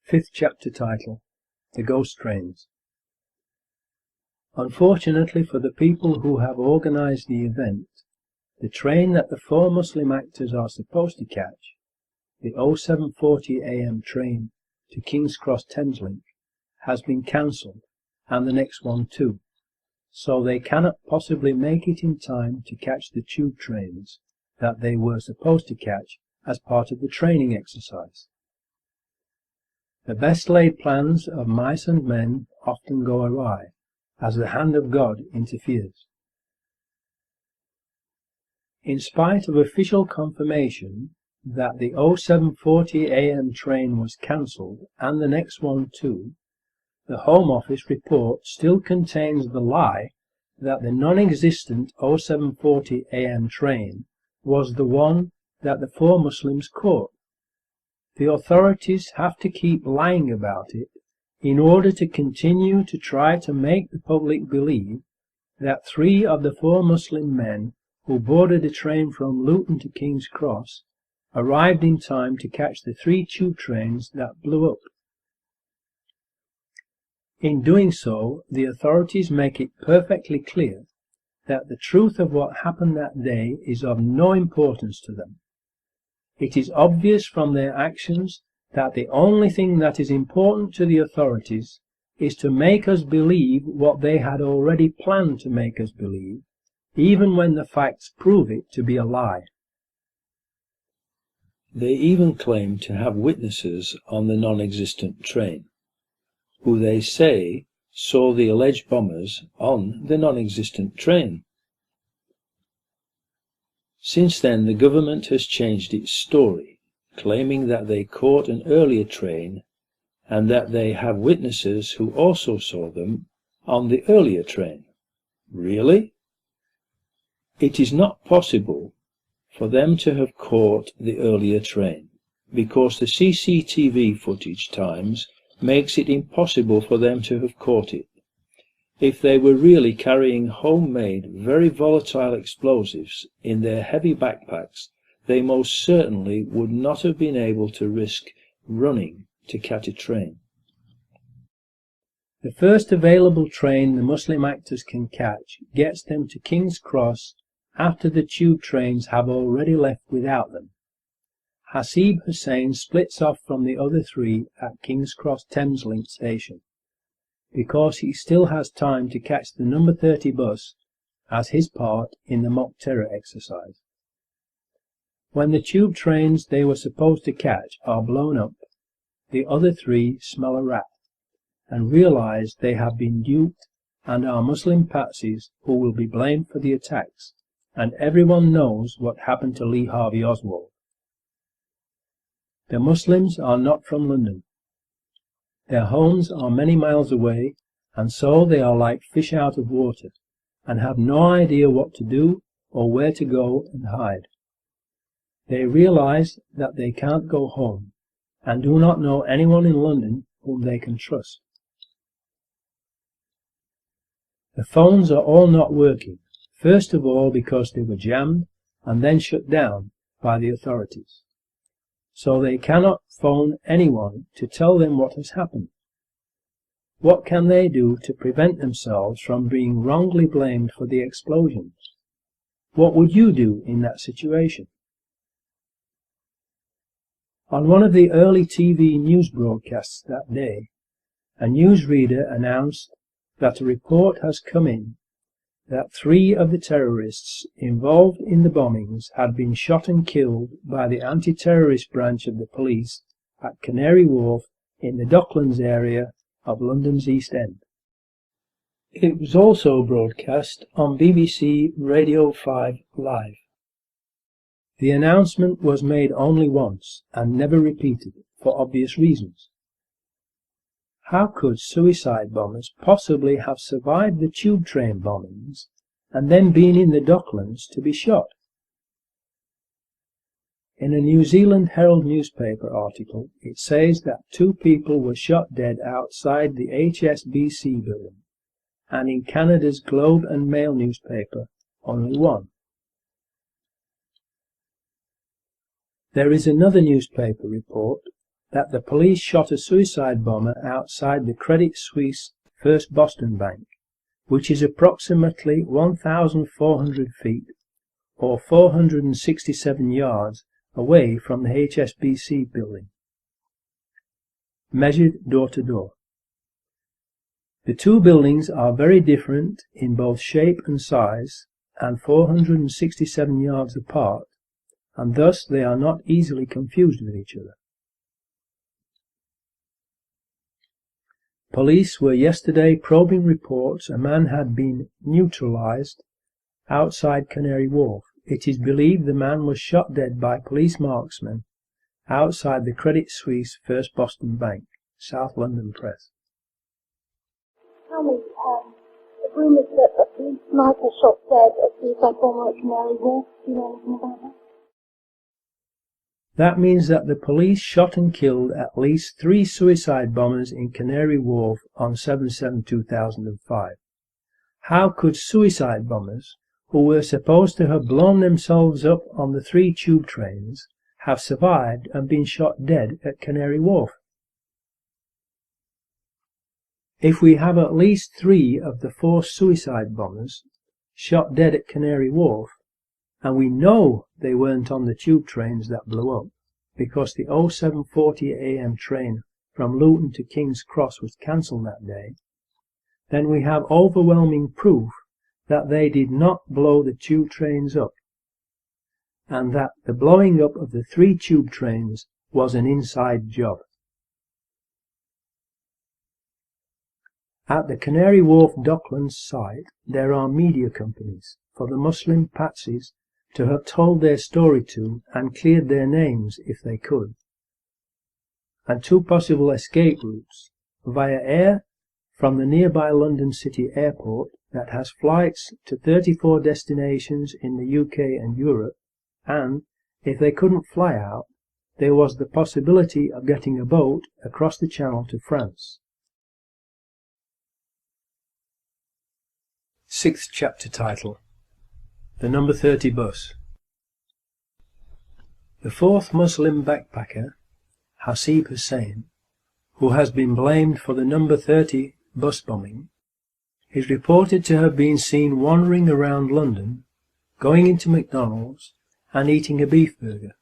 Fifth chapter title, The Ghost Trains. Unfortunately for the people who have organised the event, the train that the four Muslim actors are supposed to catch, the 0740 AM train to King's Cross Thameslink, has been cancelled, and the next one too, so they cannot possibly make it in time to catch the tube trains that they were supposed to catch as part of the training exercise. The best laid plans of mice and men often go awry, as the hand of God interferes. In spite of official confirmation that the 0740 AM train was cancelled and the next one too, the Home Office report still contains the lie that the non-existent 0740 AM train was the one that the four Muslims caught. The authorities have to keep lying about it in order to continue to try to make the public believe that 3 of the 4 Muslim men who boarded a train from Luton to King's Cross arrived in time to catch the 3 tube trains that blew up. In doing so, the authorities make it perfectly clear that the truth of what happened that day is of no importance to them. It is obvious from their actions that the only thing that is important to the authorities is to make us believe what they had already planned to make us believe, even when the facts prove it to be a lie. They even claim to have witnesses on the non-existent train, who they say saw the alleged bombers on the non-existent train. Since then, the government has changed its story, claiming that they caught an earlier train and that they have witnesses who also saw them on the earlier train. Really? It is not possible for them to have caught the earlier train, because the CCTV footage times makes it impossible for them to have caught it. If they were really carrying homemade, very volatile explosives in their heavy backpacks, they most certainly would not have been able to risk running to catch a train. The first available train the Muslim actors can catch gets them to King's Cross after the tube trains have already left without them. Hasib Hussain splits off from the other three at King's Cross Thameslink station, because he still has time to catch the number 30 bus as his part in the mock terror exercise. When the tube trains they were supposed to catch are blown up, the other three smell a rat and realize they have been duped and are Muslim patsies who will be blamed for the attacks, and everyone knows what happened to Lee Harvey Oswald. The Muslims are not from London. Their homes are many miles away, and so they are like fish out of water, and have no idea what to do or where to go and hide. They realize that they can't go home, and do not know anyone in London whom they can trust. The phones are all not working, first of all because they were jammed and then shut down by the authorities. So they cannot phone anyone to tell them what has happened. What can they do to prevent themselves from being wrongly blamed for the explosions? What would you do in that situation? On one of the early TV news broadcasts that day, a newsreader announced that a report has come in that 3 of the terrorists involved in the bombings had been shot and killed by the anti-terrorist branch of the police at Canary Wharf in the Docklands area of London's East End. It was also broadcast on BBC Radio 5 Live. The announcement was made only once and never repeated, for obvious reasons. How could suicide bombers possibly have survived the tube train bombings and then been in the Docklands to be shot? In a New Zealand Herald newspaper article, it says that 2 people were shot dead outside the HSBC building, and in Canada's Globe and Mail newspaper, only 1. There is another newspaper report that the police shot a suicide bomber outside the Credit Suisse First Boston Bank, which is approximately 1,400 feet or 467 yards away from the HSBC building, measured door to door. The 2 buildings are very different in both shape and size, and 467 yards apart, and thus they are not easily confused with each other. Police were yesterday probing reports a man had been neutralized outside Canary Wharf. It is believed the man was shot dead by police marksmen outside the Credit Suisse First Boston Bank, South London Press. Tell me, the rumours that a police sniper shot dead a suicide bomber at Canary Wharf, do you know anything about that? That means that the police shot and killed at least 3 suicide bombers in Canary Wharf on 7/7/2005. How could suicide bombers, who were supposed to have blown themselves up on the 3 tube trains, have survived and been shot dead at Canary Wharf? If we have at least 3 of the 4 suicide bombers shot dead at Canary Wharf, and we know they weren't on the tube trains that blew up, because the 07:40 AM train from Luton to King's Cross was cancelled that day, then we have overwhelming proof that they did not blow the tube trains up. and that the blowing up of the 3 tube trains was an inside job. At the Canary Wharf Docklands site there are media companies for the Muslim patsies to have told their story to and cleared their names if they could, and 2 possible escape routes: via air from the nearby London City Airport that has flights to 34 destinations in the UK and Europe, and, if they couldn't fly out, there was the possibility of getting a boat across the Channel to France. 6th chapter title: The number 30 bus. The 4th Muslim backpacker, Hasib Hussain, who has been blamed for the number 30 bus bombing, is reported to have been seen wandering around London, going into McDonald's and eating a beef burger.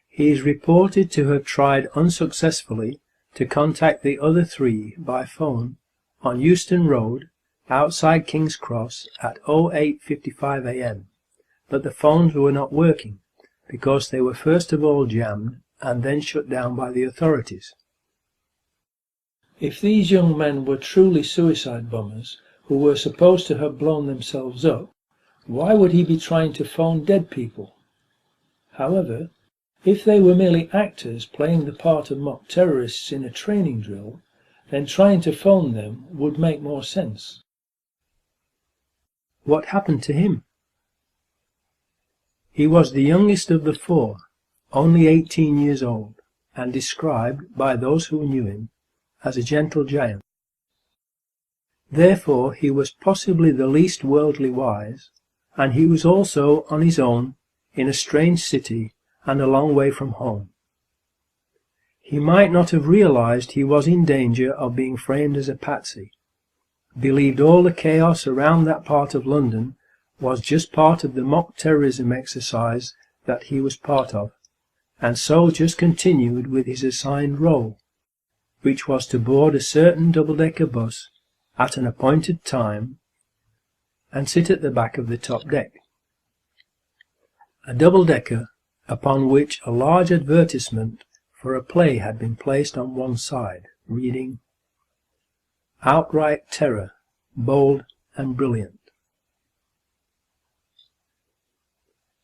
He is reported to have tried unsuccessfully to contact the other 3 by phone on Euston Road outside King's Cross at 08:55 AM, but the phones were not working because they were first of all jammed and then shut down by the authorities. If these young men were truly suicide bombers who were supposed to have blown themselves up, why would he be trying to phone dead people? However, if they were merely actors playing the part of mock terrorists in a training drill, then trying to phone them would make more sense. What happened to him? He was the youngest of the 4, only 18 years old, and described, by those who knew him, as a gentle giant. Therefore he was possibly the least worldly wise, and he was also on his own in a strange city and a long way from home. He might not have realized he was in danger of being framed as a patsy, believed all the chaos around that part of London was just part of the mock terrorism exercise that he was part of, and so just continued with his assigned role, which was to board a certain double-decker bus at an appointed time and sit at the back of the top deck. A double-decker upon which a large advertisement for a play had been placed on one side, reading, "Outright Terror, Bold and Brilliant."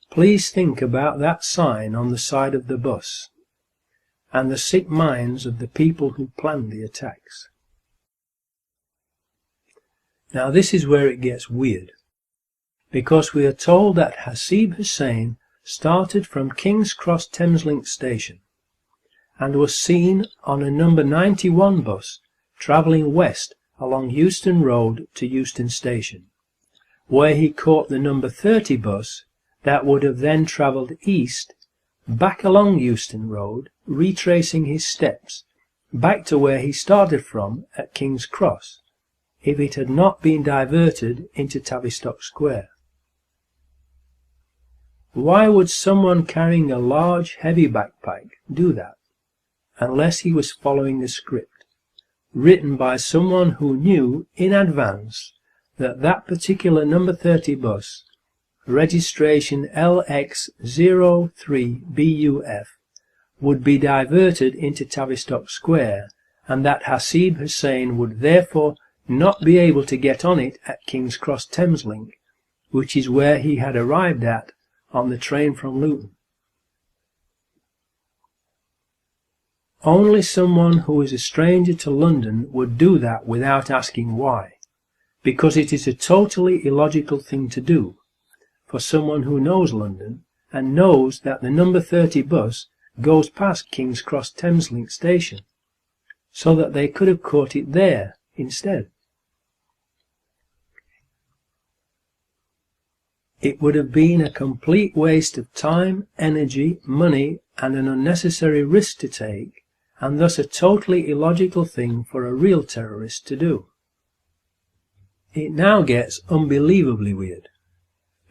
Please think about that sign on the side of the bus, and the sick minds of the people who planned the attacks. Now this is where it gets weird, because we are told that Hasib Hussain started from King's Cross Thameslink station, and was seen on a number 91 bus travelling west along Euston Road to Euston Station, where he caught the number 30 bus that would have then travelled east, back along Euston Road, retracing his steps, back to where he started from at King's Cross, if it had not been diverted into Tavistock Square. Why would someone carrying a large, heavy backpack do that, unless he was following a script, written by someone who knew in advance that that particular number 30 bus, registration LX03BUF, would be diverted into Tavistock Square, and that Hasib Hussain would therefore not be able to get on it at King's Cross Thameslink, which is where he had arrived at on the train from Luton? Only someone who is a stranger to London would do that without asking why, because it is a totally illogical thing to do for someone who knows London and knows that the number 30 bus goes past King's Cross Thameslink station, so that they could have caught it there instead. It would have been a complete waste of time, energy, money, and an unnecessary risk to take, and thus a totally illogical thing for a real terrorist to do. It now gets unbelievably weird,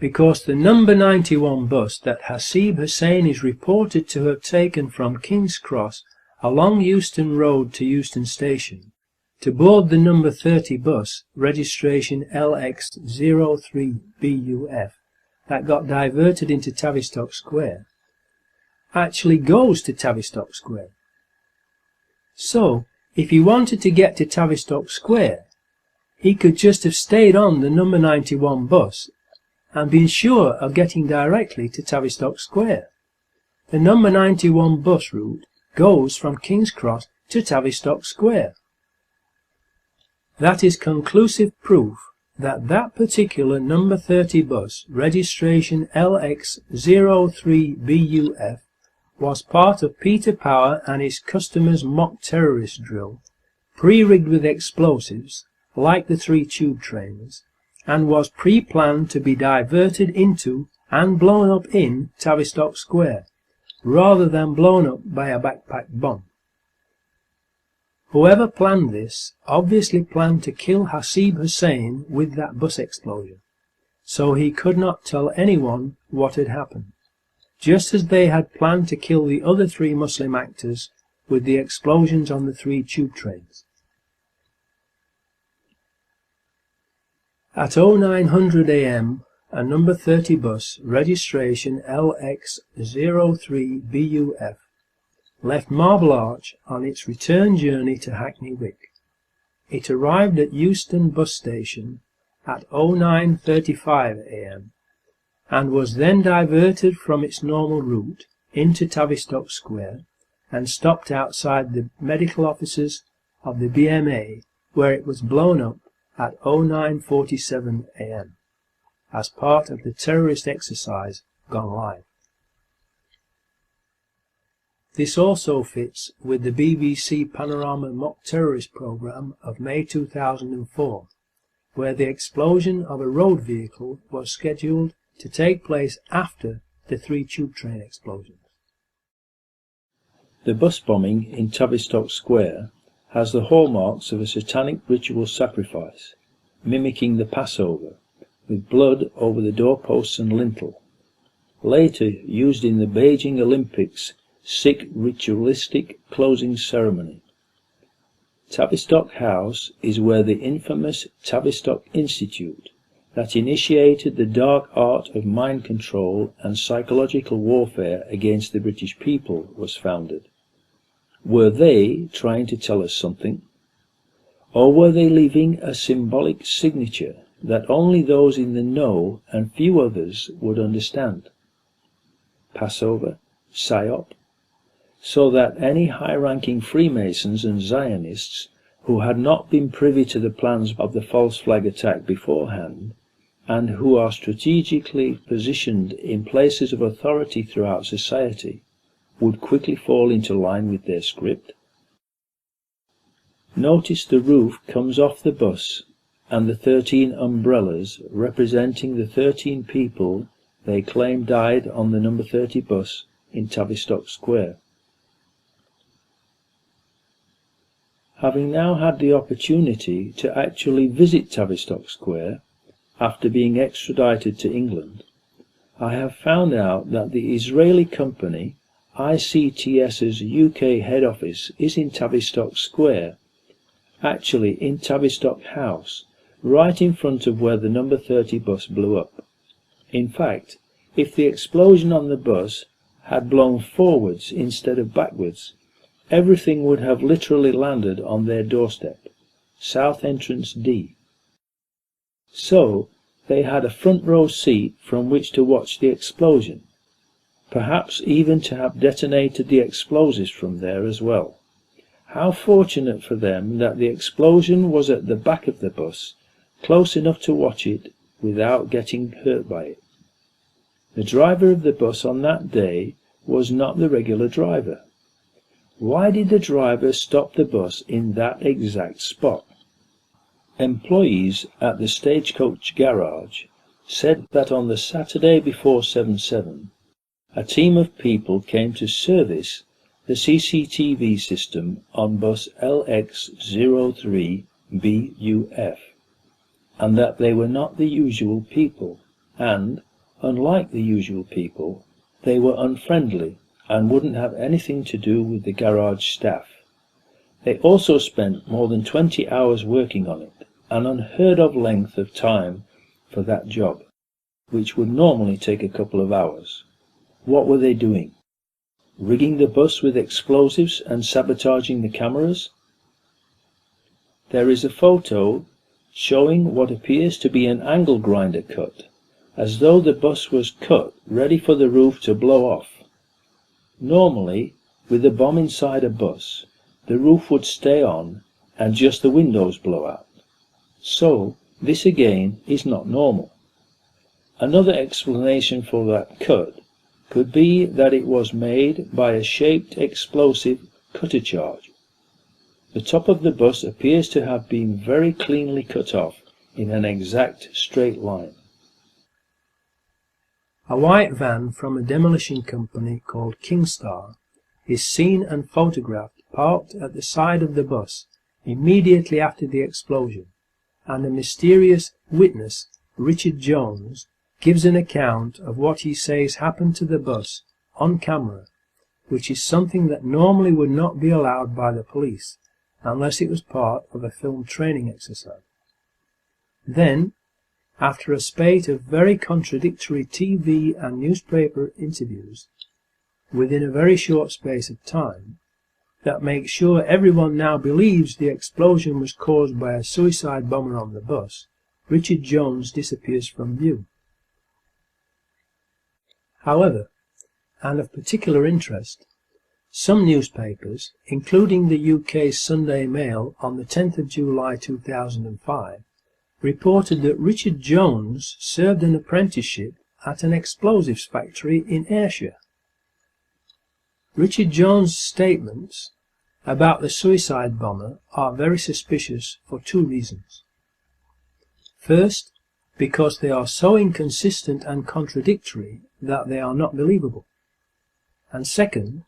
because the number 91 bus that Hasib Hussain is reported to have taken from King's Cross along Euston Road to Euston Station, to board the number 30 bus, registration LX03BUF, that got diverted into Tavistock Square actually goes to Tavistock Square. So, if he wanted to get to Tavistock Square, he could just have stayed on the number 91 bus and been sure of getting directly to Tavistock Square. The number 91 bus route goes from King's Cross to Tavistock Square. That is conclusive proof that that particular number 30 bus, registration LX03BUF, was part of Peter Power and his customers' mock terrorist drill, pre-rigged with explosives, like the 3 tube trains, and was pre-planned to be diverted into and blown up in Tavistock Square, rather than blown up by a backpack bomb. Whoever planned this obviously planned to kill Hasib Hussein with that bus explosion, so he could not tell anyone what had happened, just as they had planned to kill the other 3 Muslim actors with the explosions on the 3 tube trains. At 0900 AM, a number 30 bus, registration LX03BUF, left Marble Arch on its return journey to Hackney Wick. It arrived at Euston bus station at 09:35 AM and was then diverted from its normal route into Tavistock Square and stopped outside the medical offices of the BMA, where it was blown up at 09:47 AM as part of the terrorist exercise gone live. This also fits with the BBC Panorama mock terrorist programme of May 2004, where the explosion of a road vehicle was scheduled to take place after the 3 tube train explosions. The bus bombing in Tavistock Square has the hallmarks of a satanic ritual sacrifice, mimicking the Passover, with blood over the doorposts and lintel, later used in the Beijing Olympics' Sikh ritualistic closing ceremony. Tavistock House is where the infamous Tavistock Institute, that initiated the dark art of mind control and psychological warfare against the British people, was founded. Were they trying to tell us something? Or were they leaving a symbolic signature that only those in the know and few others would understand? Passover, PSYOP, so that any high-ranking Freemasons and Zionists who had not been privy to the plans of the false flag attack beforehand, and who are strategically positioned in places of authority throughout society, would quickly fall into line with their script? Notice the roof comes off the bus and the 13 umbrellas representing the 13 people they claim died on the number 30 bus in Tavistock Square. Having now had the opportunity to actually visit Tavistock Square after being extradited to England, I have found out that the Israeli company ICTS's UK head office is in Tavistock Square, actually in Tavistock House, right in front of where the number 30 bus blew up. In fact, if the explosion on the bus had blown forwards instead of backwards, everything would have literally landed on their doorstep, South Entrance D. So, they had a front row seat from which to watch the explosion, perhaps even to have detonated the explosives from there as well. How fortunate for them that the explosion was at the back of the bus, close enough to watch it without getting hurt by it. The driver of the bus on that day was not the regular driver. Why did the driver stop the bus in that exact spot? Employees at the Stagecoach garage said that on the Saturday before 7/7, a team of people came to service the CCTV system on bus LX03BUF, and that they were not the usual people, and, unlike the usual people, they were unfriendly and wouldn't have anything to do with the garage staff. They also spent more than 20 hours working on it, an unheard of length of time for that job. which would normally take a couple of hours. What were they doing? Rigging the bus with explosives and sabotaging the cameras? There is a photo showing what appears to be an angle grinder cut, as though the bus was cut ready for the roof to blow off. Normally, with a bomb inside a bus, the roof would stay on and just the windows blow out. So, this again is not normal. Another explanation for that cut could be that it was made by a shaped explosive cutter charge. The top of the bus appears to have been very cleanly cut off in an exact straight line. A white van from a demolition company called Kingstar is seen and photographed parked at the side of the bus immediately after the explosion, and a mysterious witness, Richard Jones, gives an account of what he says happened to the bus on camera, which is something that normally would not be allowed by the police unless it was part of a film training exercise. Then, after a spate of very contradictory TV and newspaper interviews, within a very short space of time, that makes sure everyone now believes the explosion was caused by a suicide bomber on the bus, Richard Jones disappears from view. However, and of particular interest, some newspapers, including the UK Sunday Mail on the 10th of July 2005, reported that Richard Jones served an apprenticeship at an explosives factory in Ayrshire. Richard Jones' statements about the suicide bomber are very suspicious for two reasons. First, because they are so inconsistent and contradictory that they are not believable. And second,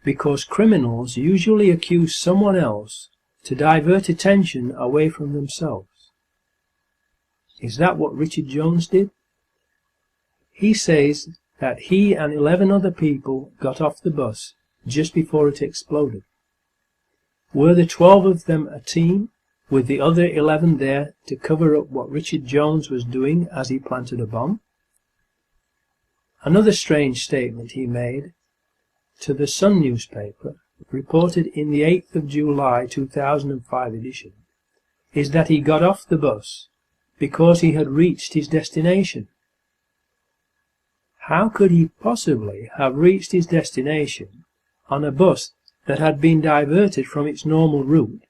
because criminals usually accuse someone else to divert attention away from themselves. Is that what Richard Jones did? He says that he and 11 other people got off the bus just before it exploded. Were the 12 of them a team, with the other 11 there to cover up what Richard Jones was doing as he planted a bomb? Another strange statement he made to the Sun newspaper, reported in the 8th of July 2005 edition, is that he got off the bus because he had reached his destination. How could he possibly have reached his destination on a bus that had been diverted from its normal route,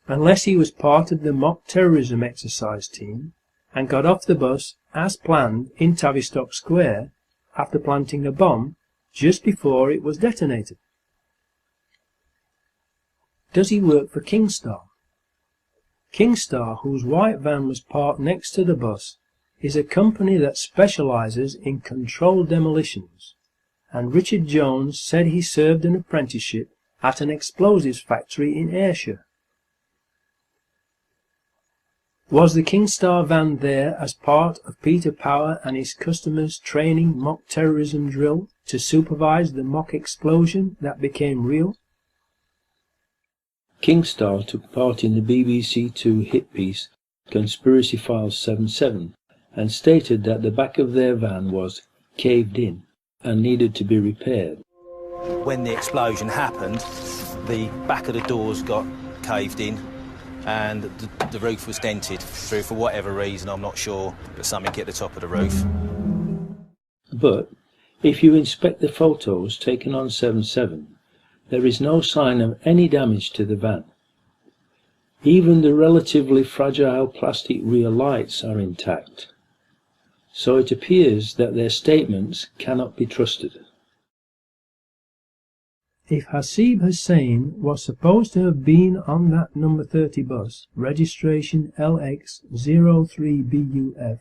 unless he was part of the mock terrorism exercise team and got off the bus as planned in Tavistock Square after planting a bomb just before it was detonated? Does he work for Kingstar? Kingstar, whose white van was parked next to the bus, is a company that specialises in controlled demolitions, and Richard Jones said he served an apprenticeship at an explosives factory in Ayrshire. Was the Kingstar van there as part of Peter Power and his customers' training mock terrorism drill to supervise the mock explosion that became real? Kingstar took part in the BBC Two hit piece Conspiracy Files 77 and stated that the back of their van was caved in and needed to be repaired. When the explosion happened, the back of the doors got caved in and the roof was dented through, for whatever reason, I'm not sure, but something hit the top of the roof. But if you inspect the photos taken on 7/7, there is no sign of any damage to the van. Even the relatively fragile plastic rear lights are intact, so it appears that their statements cannot be trusted. If Hasib Hussain was supposed to have been on that number 30 bus, registration LX03BUF,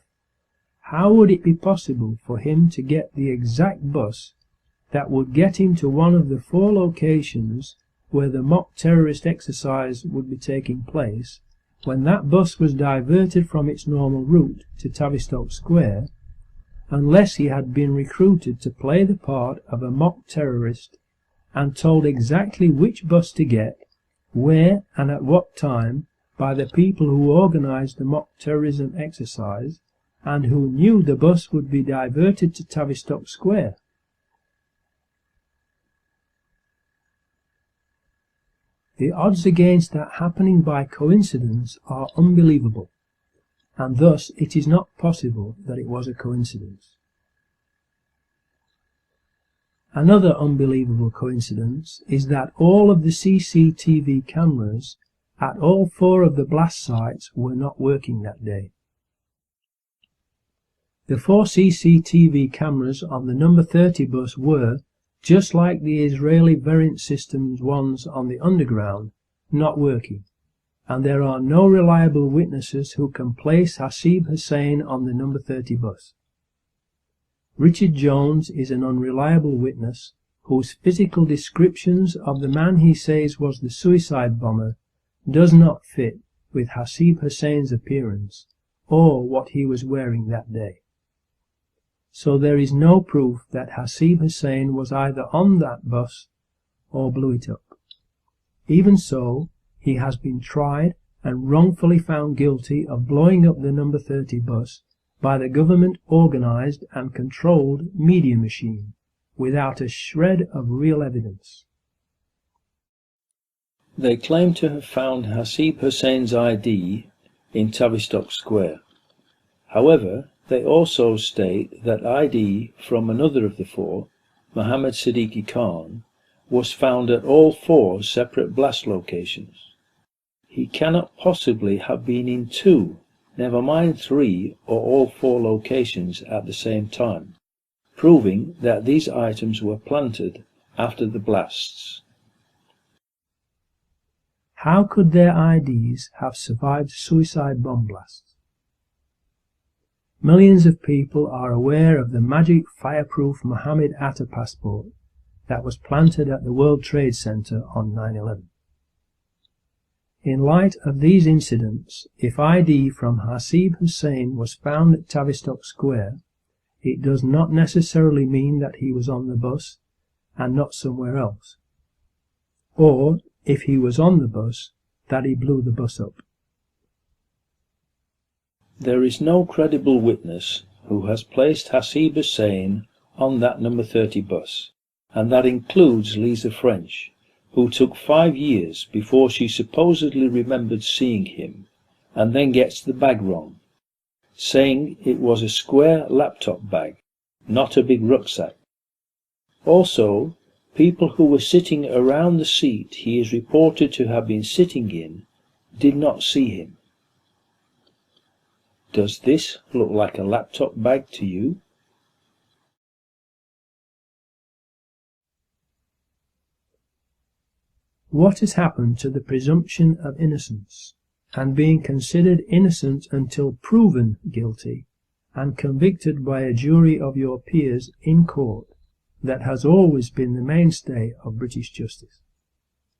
how would it be possible for him to get the exact bus that would get him to one of the 4 locations where the mock terrorist exercise would be taking place, when that bus was diverted from its normal route to Tavistock Square, unless he had been recruited to play the part of a mock terrorist and told exactly which bus to get, where and at what time by the people who organised the mock terrorism exercise, and who knew the bus would be diverted to Tavistock Square. The odds against that happening by coincidence are unbelievable, and thus it is not possible that it was a coincidence. Another unbelievable coincidence is that all of the CCTV cameras at all 4 of the blast sites were not working that day. The 4 CCTV cameras on the number 30 bus were, just like the Israeli Variant Systems ones on the Underground, not working, and there are no reliable witnesses who can place Hasib Hussein on the number 30 bus. Richard Jones is an unreliable witness whose physical descriptions of the man he says was the suicide bomber does not fit with Hasib Hussein's appearance or what he was wearing that day. So there is no proof that Hasib Hussein was either on that bus or blew it up. Even so, he has been tried and wrongfully found guilty of blowing up the number 30 bus by the government-organized and controlled media machine, without a shred of real evidence. They claim to have found Hasib Hussein's ID in Tavistock Square. However, they also state that ID from another of the 4, Mohammed Siddiqui Khan, was found at all 4 separate blast locations. He cannot possibly have been in 2, never mind 3 or all 4 locations at the same time, proving that these items were planted after the blasts. How could their IDs have survived suicide bomb blasts? Millions of people are aware of the magic fireproof Mohammed Atta passport that was planted at the World Trade Center on 9/11. In light of these incidents, if ID from Hasib Hussein was found at Tavistock Square, it does not necessarily mean that he was on the bus and not somewhere else. Or, if he was on the bus, that he blew the bus up. There is no credible witness who has placed Hasib Hussein on that number 30 bus, and that includes Lisa French, who took 5 years before she supposedly remembered seeing him, and then gets the bag wrong, saying it was a square laptop bag, not a big rucksack. Also, people who were sitting around the seat he is reported to have been sitting in did not see him. Does this look like a laptop bag to you? What has happened to the presumption of innocence, and being considered innocent until proven guilty, and convicted by a jury of your peers in court, that has always been the mainstay of British justice?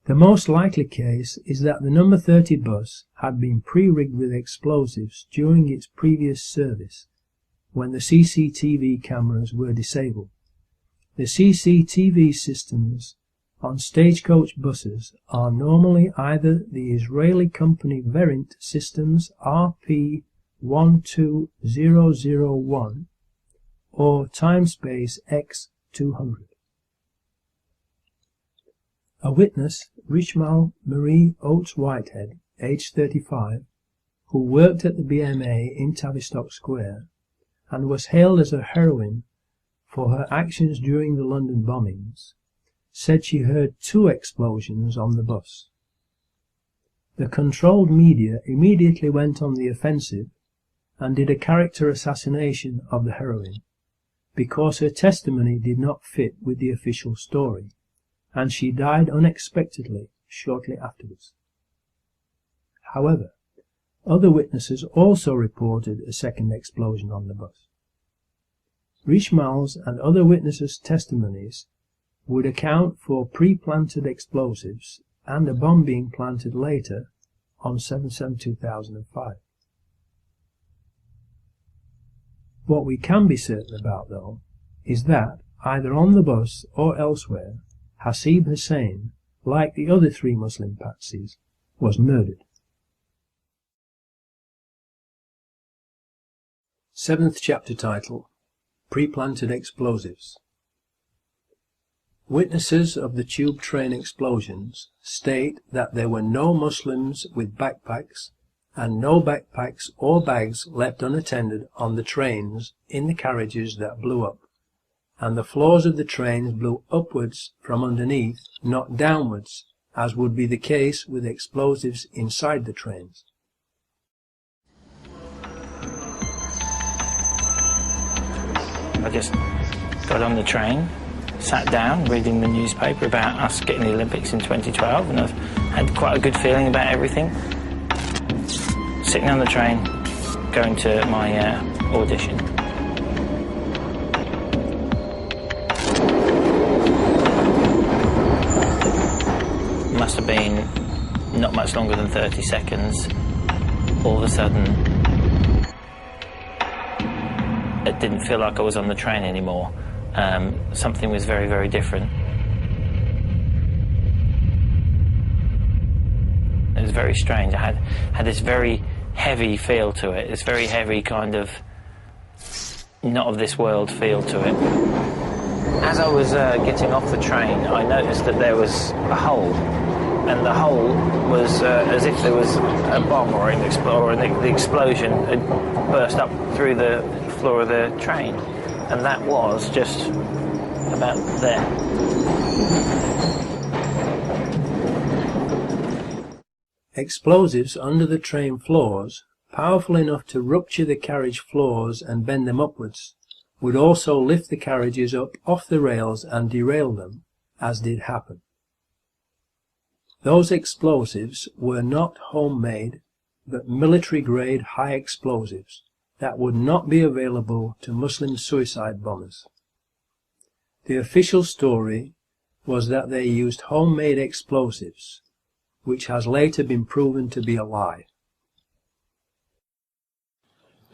The most likely case is that the number 30 bus had been pre-rigged with explosives during its previous service, when the CCTV cameras were disabled. The CCTV systems on stagecoach buses are normally either the Israeli company Variant Systems RP12001 or Timespace X200. A witness, Richmal Marie Oates Whitehead, aged 35, who worked at the BMA in Tavistock Square and was hailed as a heroine for her actions during the London bombings, said she heard 2 explosions on the bus. The controlled media immediately went on the offensive and did a character assassination of the heroine, because her testimony did not fit with the official story, and she died unexpectedly shortly afterwards. However, other witnesses also reported a second explosion on the bus. Richmal's and other witnesses' testimonies would account for pre-planted explosives and a bomb being planted later on 7/7/2005. What we can be certain about, though, is that, either on the bus or elsewhere, Hasib Hussein, like the other 3 Muslim patsies, was murdered. 7th chapter title, Pre-planted explosives. Witnesses of the tube train explosions state that there were no Muslims with backpacks and no backpacks or bags left unattended on the trains in the carriages that blew up, and the floors of the trains blew upwards from underneath, not downwards, as would be the case with explosives inside the trains. I just got on the train, sat down reading the newspaper about us getting the Olympics in 2012, and I've had quite a good feeling about everything. Sitting on the train, going to my audition. Must have been not much longer than 30 seconds. All of a sudden, it didn't feel like I was on the train anymore. Something was very, very different. It was very strange. I had this very heavy feel to it, this very heavy kind of not of this world feel to it. As I was getting off the train, I noticed that there was a hole, and the hole was as if there was a bomb or the explosion had burst up through the floor of the train, and that was just about there. Explosives under the train floors, powerful enough to rupture the carriage floors and bend them upwards, would also lift the carriages up off the rails and derail them, as did happen. Those explosives were not homemade, but military-grade high explosives that would not be available to Muslim suicide bombers. The official story was that they used homemade explosives, which has later been proven to be a lie.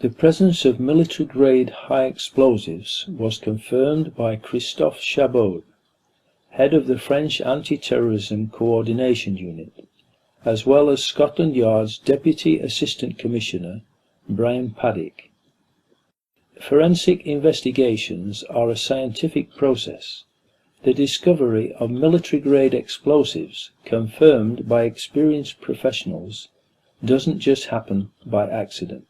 The presence of military-grade high explosives was confirmed by Christophe Chabot, head of the French Anti-Terrorism Coordination Unit, as well as Scotland Yard's Deputy Assistant Commissioner, Brian Paddick. Forensic investigations are a scientific process. The discovery of military-grade explosives, confirmed by experienced professionals, doesn't just happen by accident.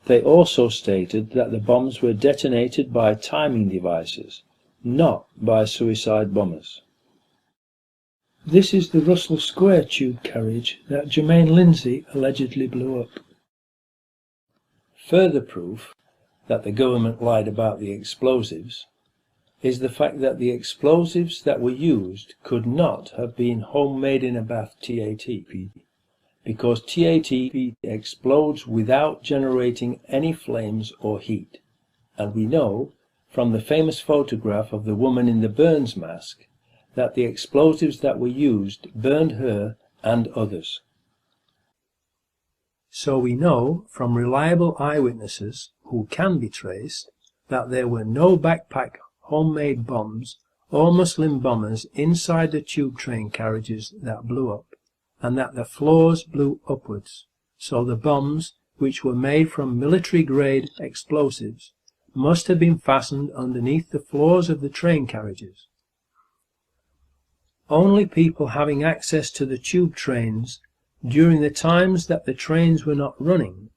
They also stated that the bombs were detonated by timing devices, not by suicide bombers. This is the Russell Square tube carriage that Jermaine Lindsay allegedly blew up. Further proof that the government lied about the explosives is the fact that the explosives that were used could not have been homemade in a bath TATP, because TATP explodes without generating any flames or heat, and we know from the famous photograph of the woman in the Burns mask that the explosives that were used burned her and others. So we know from reliable eyewitnesses who can be traced that there were no backpack homemade bombs or Muslim bombers inside the tube train carriages that blew up, and that the floors blew upwards, so the bombs, which were made from military-grade explosives, must have been fastened underneath the floors of the train carriages. Only people having access to the tube trains during the times that the trains were not running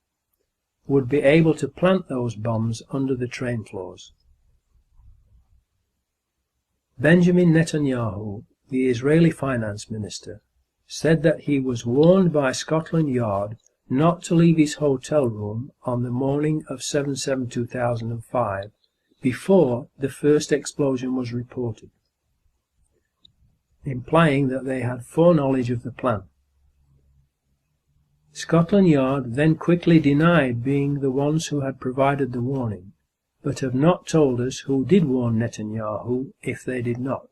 would be able to plant those bombs under the train floors. Benjamin Netanyahu, the Israeli finance minister, said that he was warned by Scotland Yard not to leave his hotel room on the morning of 7/7/2005 before the first explosion was reported, implying that they had foreknowledge of the plan. Scotland Yard then quickly denied being the ones who had provided the warning, but have not told us who did warn Netanyahu if they did not.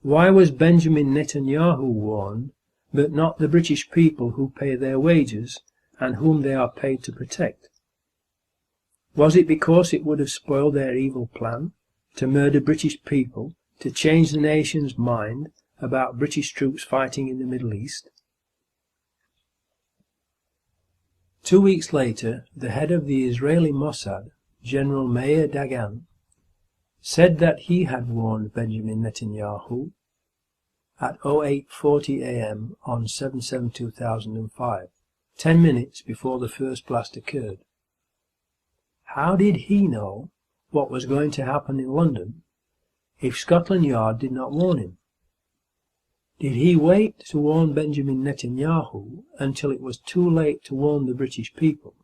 Why was Benjamin Netanyahu warned, but not the British people who pay their wages and whom they are paid to protect? Was it because it would have spoiled their evil plan to murder British people, to change the nation's mind about British troops fighting in the Middle East? 2 weeks later, the head of the Israeli Mossad, General Meir Dagan, said that he had warned Benjamin Netanyahu at 08:40 a.m. on 7/7/2005, 10 minutes before the first blast occurred. How did he know what was going to happen in London if Scotland Yard did not warn him? Did he wait to warn Benjamin Netanyahu until it was too late to warn the British people,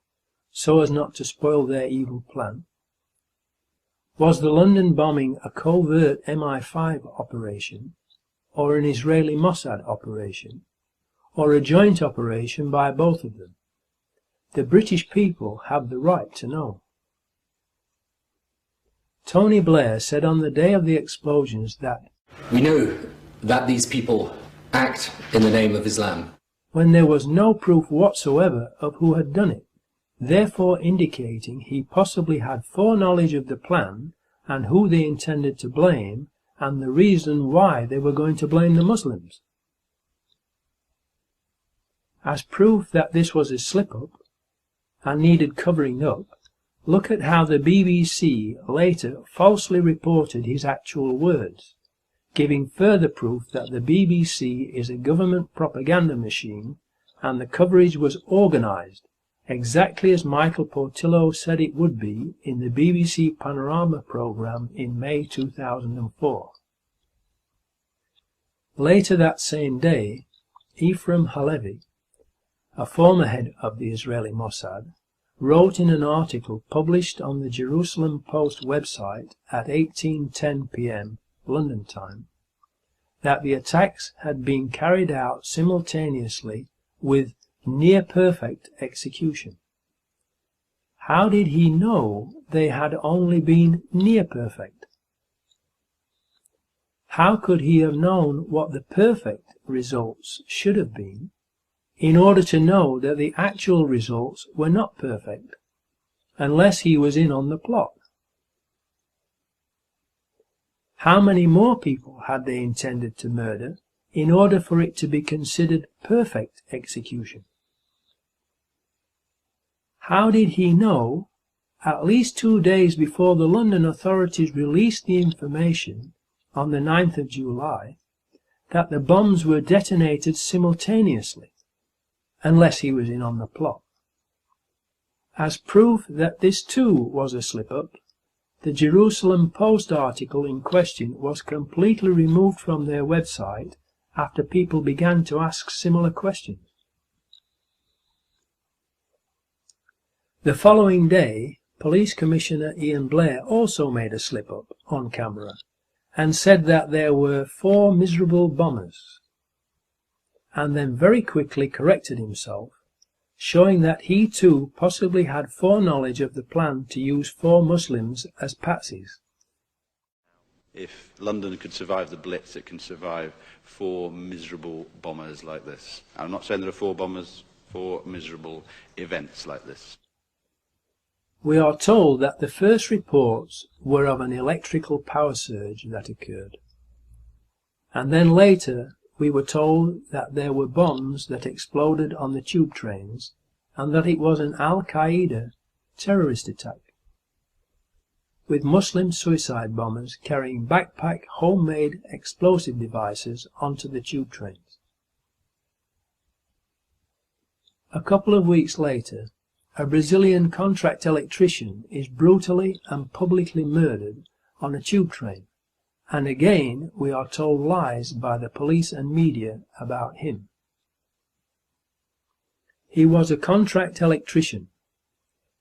so as not to spoil their evil plan? Was the London bombing a covert MI5 operation, or an Israeli Mossad operation, or a joint operation by both of them? The British people have the right to know. Tony Blair said on the day of the explosions that we know that these people act in the name of Islam, when there was no proof whatsoever of who had done it, therefore indicating he possibly had foreknowledge of the plan and who they intended to blame and the reason why they were going to blame the Muslims. As proof that this was a slip-up and needed covering up, look at how the BBC later falsely reported his actual words, giving further proof that the BBC is a government propaganda machine and the coverage was organised, exactly as Michael Portillo said it would be in the BBC Panorama programme in May 2004. Later that same day, Ephraim Halevi, a former head of the Israeli Mossad, wrote in an article published on the Jerusalem Post website at 18:10 p.m. London time that the attacks had been carried out simultaneously with near-perfect execution. How did he know they had only been near-perfect? How could he have known what the perfect results should have been in order to know that the actual results were not perfect, unless he was in on the plot? How many more people had they intended to murder in order for it to be considered perfect execution? How did he know, at least 2 days before the London authorities released the information on the 9th of July, that the bombs were detonated simultaneously, unless he was in on the plot? As proof that this too was a slip-up, the Jerusalem Post article in question was completely removed from their website after people began to ask similar questions. The following day, Police Commissioner Ian Blair also made a slip-up on camera and said that there were 4 miserable bombers, and then very quickly corrected himself, showing that he too possibly had foreknowledge of the plan to use 4 Muslims as patsies. If London could survive the Blitz, it can survive 4 miserable bombers like this. I'm not saying there are 4 bombers, 4 miserable events like this. We are told that the first reports were of an electrical power surge that occurred, and then later we were told that there were bombs that exploded on the tube trains and that it was an Al-Qaeda terrorist attack, with Muslim suicide bombers carrying backpack homemade explosive devices onto the tube trains. A couple of weeks later, a Brazilian contract electrician is brutally and publicly murdered on a tube train, and again we are told lies by the police and media about him. He was a contract electrician.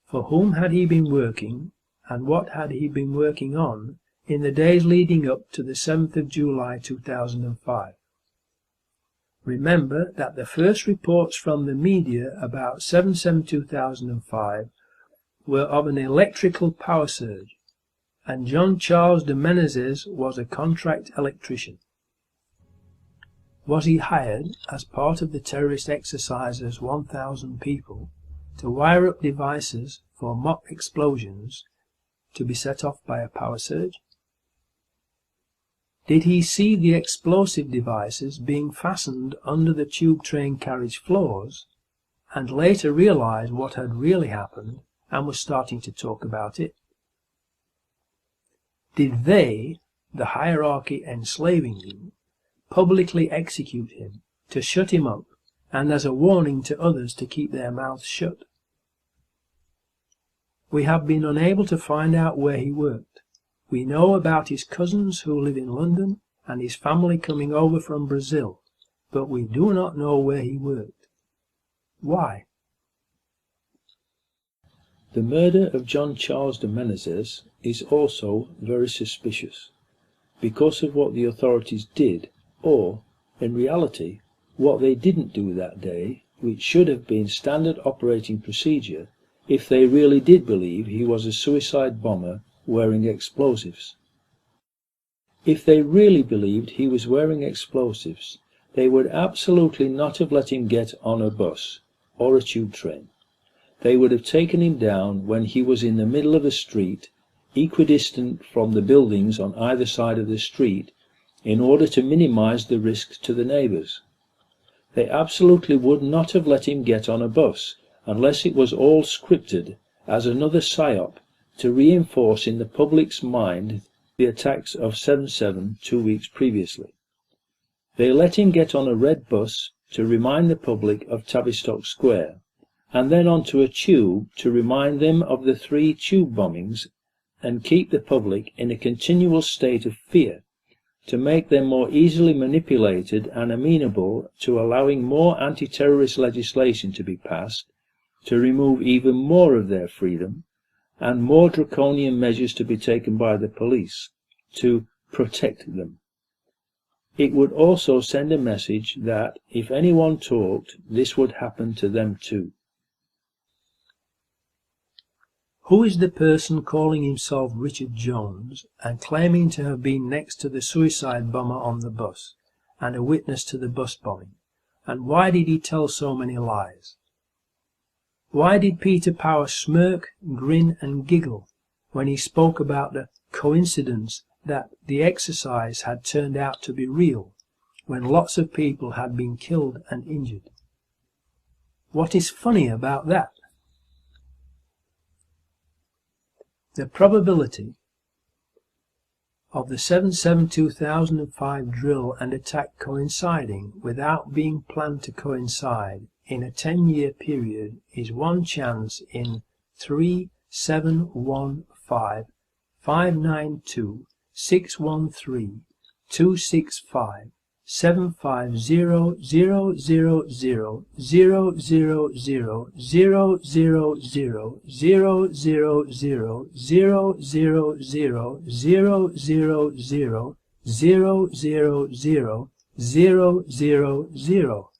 For whom had he been working, and what had he been working on in the days leading up to the 7th of July 2005? Remember that the first reports from the media about 7/7/2005 were of an electrical power surge, and John Charles de Menezes was a contract electrician. Was he hired as part of the terrorist exercise's 1,000 people to wire up devices for mock explosions to be set off by a power surge? Did he see the explosive devices being fastened under the tube train carriage floors and later realized what had really happened and was starting to talk about it? Did they, the hierarchy enslaving you, publicly execute him to shut him up and as a warning to others to keep their mouths shut? We have been unable to find out where he worked. We know about his cousins who live in London and his family coming over from Brazil, but we do not know where he worked. Why? The murder of John Charles de Menezes is also very suspicious, because of what the authorities did, or, in reality, what they didn't do that day, which should have been standard operating procedure if they really did believe he was a suicide bomber wearing explosives. If they really believed he was wearing explosives, they would absolutely not have let him get on a bus or a tube train. They would have taken him down when he was in the middle of a street, equidistant from the buildings on either side of the street, in order to minimize the risk to the neighbors. They absolutely would not have let him get on a bus unless it was all scripted as another psyop to reinforce in the public's mind the attacks of 7/7 2 weeks previously. They let him get on a red bus to remind the public of Tavistock Square, and then onto a tube to remind them of the 3 tube bombings and keep the public in a continual state of fear, to make them more easily manipulated and amenable to allowing more anti-terrorist legislation to be passed, to remove even more of their freedom, and more draconian measures to be taken by the police to protect them. It would also send a message that if anyone talked, this would happen to them too. Who is the person calling himself Richard Jones and claiming to have been next to the suicide bomber on the bus and a witness to the bus bombing? And why did he tell so many lies? Why did Peter Power smirk, grin and giggle when he spoke about the coincidence that the exercise had turned out to be real, when lots of people had been killed and injured? What is funny about that? The probability of the 7/7/2005 drill and attack coinciding without being planned to coincide in a 10-year period is 1 chance in 3, 7, 1, 5, 592, 613, 265, 750, 000, 000, 000, 000.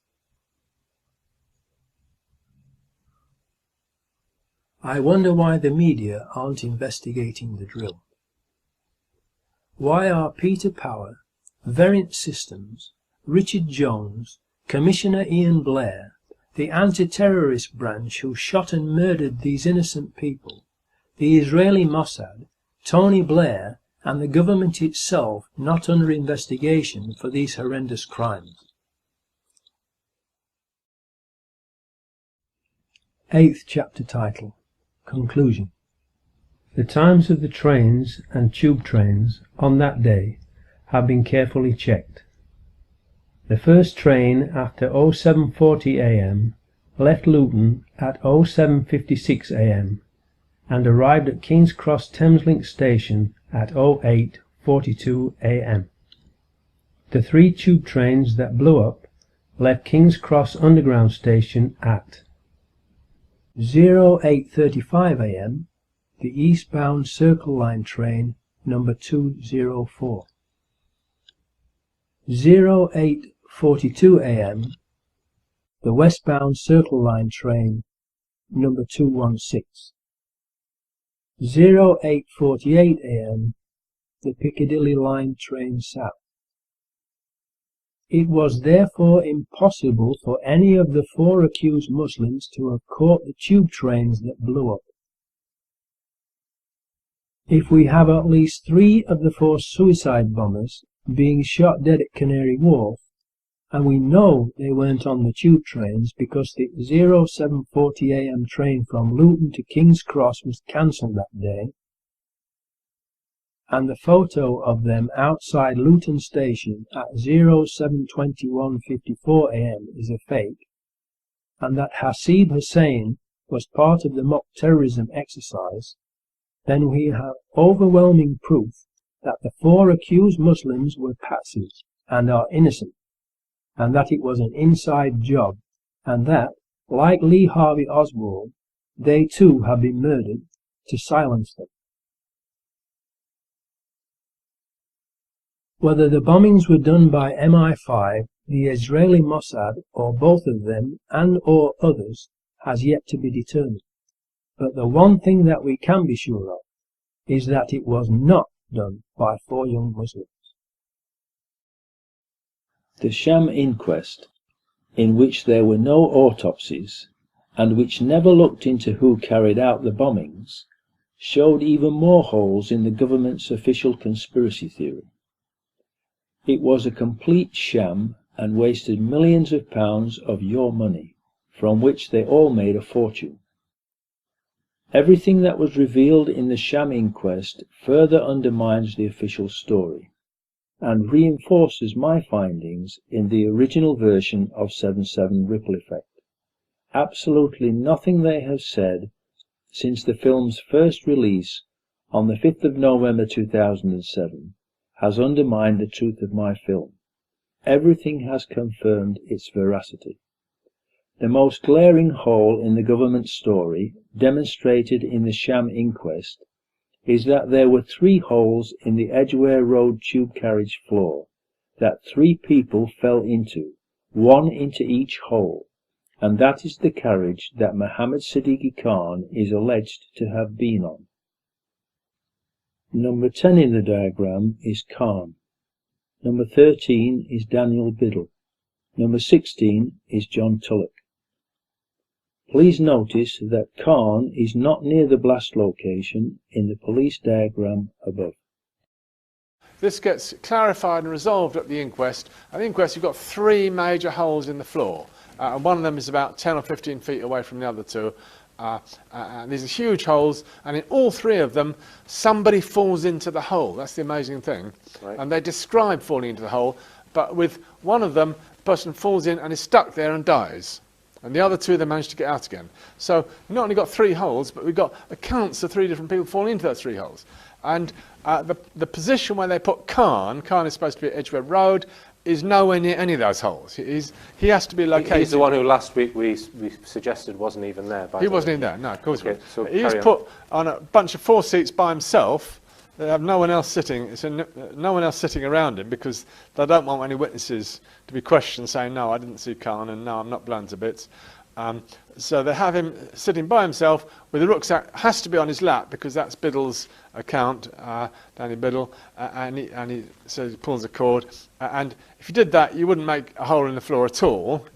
I wonder why the media aren't investigating the drill. Why are Peter Power, Verint Systems, Richard Jones, Commissioner Ian Blair, the anti-terrorist branch who shot and murdered these innocent people, the Israeli Mossad, Tony Blair, and the government itself not under investigation for these horrendous crimes? 8th chapter title. Conclusion. The times of the trains and tube trains on that day have been carefully checked. The first train after 0740 am left Luton at 0756 am and arrived at King's Cross Thameslink station at 0842 am. The 3 tube trains that blew up left King's Cross Underground station at 0835 am, the eastbound Circle Line train number 204. 0842 am, the westbound Circle Line train number 216. 0848 am, the Piccadilly Line train south. It was therefore impossible for any of the 4 accused Muslims to have caught the tube trains that blew up. If we have at least 3 of the 4 suicide bombers being shot dead at Canary Wharf, And we know they weren't on the tube trains because the 07:40 AM train from Luton to King's Cross was cancelled that day, and the photo of them outside Luton station at 07:21:54 AM is a fake, and that Hasib Hussain was part of the mock terrorism exercise, then we have overwhelming proof that the 4 accused Muslims were patsies and are innocent, and that it was an inside job, and that, like Lee Harvey Oswald, they too have been murdered to silence them. Whether the bombings were done by MI5, the Israeli Mossad, or both of them and or others has yet to be determined. But the one thing that we can be sure of is that it was not done by 4 young Muslims. The sham inquest, in which there were no autopsies, and which never looked into who carried out the bombings, showed even more holes in the government's official conspiracy theory. It was a complete sham and wasted millions of pounds of your money, from which they all made a fortune. Everything that was revealed in the sham inquest further undermines the official story, and reinforces my findings in the original version of 7/7 Ripple Effect. Absolutely nothing they have said since the film's first release on the 5th of November 2007 has undermined the truth of my film. Everything has confirmed its veracity. The most glaring hole in the government story, demonstrated in the sham inquest, is that there were 3 holes in the Edgware Road tube carriage floor that 3 people fell into, 1 into each hole, and that is the carriage that Mohammed Siddiqui Khan is alleged to have been on. Number 10 in the diagram is Khan. Number 13 is Daniel Biddle. Number 16 is John Tulloch. Please notice that Khan is not near the blast location in the police diagram above. This gets clarified and resolved at the inquest. At the inquest you've got 3 major holes in the floor, and one of them is about 10 or 15 feet away from the other 2. And these are huge holes, and in all 3 of them somebody falls into the hole. That's the amazing thing. Right. And they describe falling into the hole, but with one of them, the person falls in and is stuck there and dies. And the other 2 they managed to get out again. So we've not only got 3 holes, but we've got accounts of 3 different people falling into those 3 holes. And the position where they put Khan is supposed to be at Edgware Road, is nowhere near any of those holes. He has to be located. He's the one who last week we suggested wasn't even there. He wasn't even there, no, of course. Okay, so he was put on a bunch of 4 seats by himself. They have no one else sitting. No one else sitting around him because they don't want any witnesses to be questioned, saying no, I didn't see Khan, and no, I'm not blown to bits. So they have him sitting by himself with a rucksack. Has to be on his lap because that's Biddle's account, Danny Biddle, and he says he pulls the cord. And if you did that, you wouldn't make a hole in the floor at all.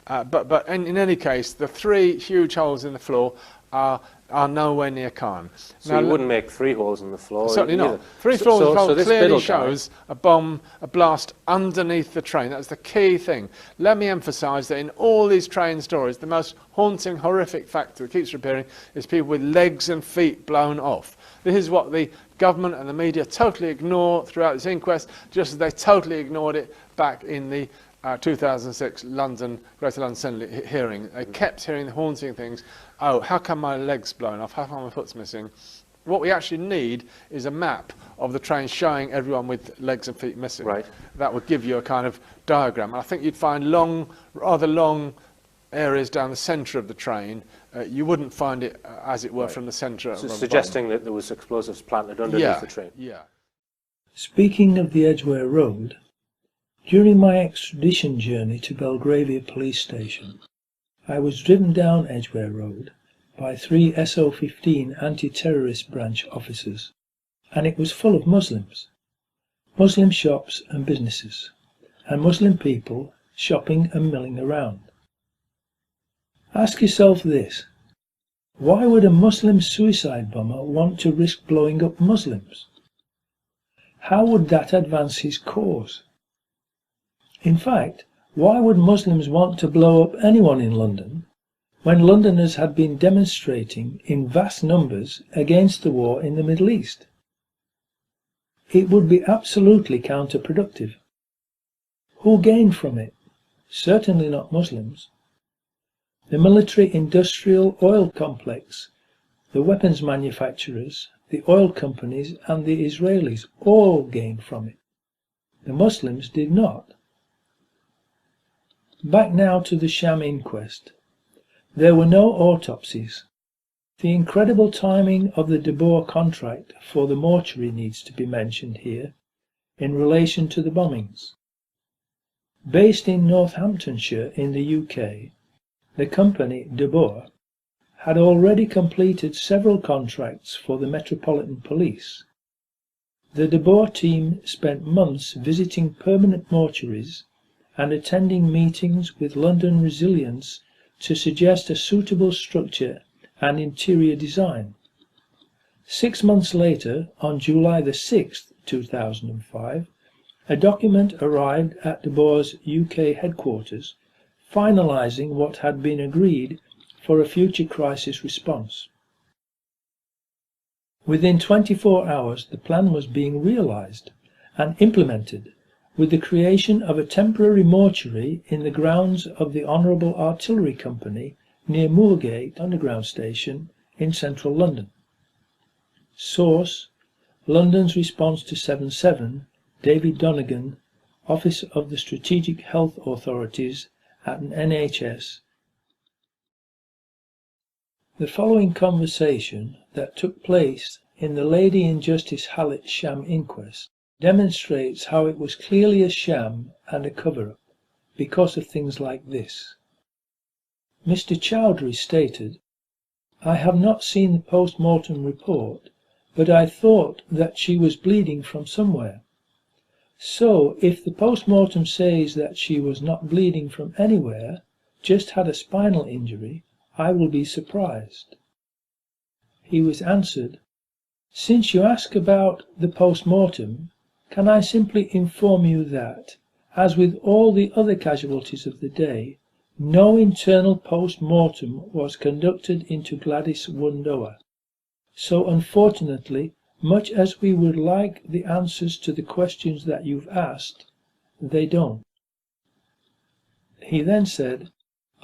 But in any case, the 3 huge holes in the floor are nowhere near Khan. So you wouldn't make 3 holes in the floor? Certainly not. 3 holes in the floor clearly shows a bomb, a blast underneath the train. That's the key thing. Let me emphasise that in all these train stories, the most haunting, horrific fact that keeps reappearing is people with legs and feet blown off. This is what the government and the media totally ignore throughout this inquest, just as they totally ignored it back in the 2006 Greater London Assembly hearing. They kept hearing the haunting things. Oh, how come my leg's blown off? How come my foot's missing? What we actually need is a map of the train showing everyone with legs and feet missing. Right. That would give you a kind of diagram. I think you'd find rather long areas down the centre of the train. You wouldn't find it, as it were, from the centre. So suggesting that there was explosives planted underneath the train. Yeah. Speaking of the Edgware Road, during my extradition journey to Belgravia police station, I was driven down Edgware Road by 3 SO15 anti-terrorist branch officers, and it was full of Muslims, Muslim shops and businesses, and Muslim people shopping and milling around. Ask yourself this: why would a Muslim suicide bomber want to risk blowing up Muslims? How would that advance his cause? In fact, Why would Muslims want to blow up anyone in London when Londoners had been demonstrating in vast numbers against the war in the Middle East? It would be absolutely counterproductive. Who gained from it? Certainly not Muslims. The military-industrial oil complex, the weapons manufacturers, the oil companies and the Israelis all gained from it. The Muslims did not. Back now to the sham inquest. There were no autopsies. The incredible timing of the De Boer contract for the mortuary needs to be mentioned here in relation to the bombings. Based in Northamptonshire in the UK, the company De Boer had already completed several contracts for the Metropolitan Police. The De Boer team spent months visiting permanent mortuaries and attending meetings with London Resilience to suggest a suitable structure and interior design. 6 months later, on July the 6th, 2005, a document arrived at De Boer's UK headquarters, finalising what had been agreed for a future crisis response. Within 24 hours, the plan was being realised and implemented, with the creation of a temporary mortuary in the grounds of the Honourable Artillery Company near Moorgate Underground Station in central London. Source: London's response to 7/7, David Donegan, Office of the Strategic Health Authorities at an NHS. The following conversation that took place in the Lady in Justice Hallett sham inquest demonstrates how it was clearly a sham and a cover-up because of things like this. Mr. Chowdhury stated, "I have not seen the post-mortem report, but I thought that she was bleeding from somewhere. So, if the post-mortem says that she was not bleeding from anywhere, just had a spinal injury, I will be surprised." He was answered, "Since you ask about the post-mortem, can I simply inform you that, as with all the other casualties of the day, no internal post-mortem was conducted into Gladys Wundoa. So unfortunately, much as we would like the answers to the questions that you've asked, they don't." He then said,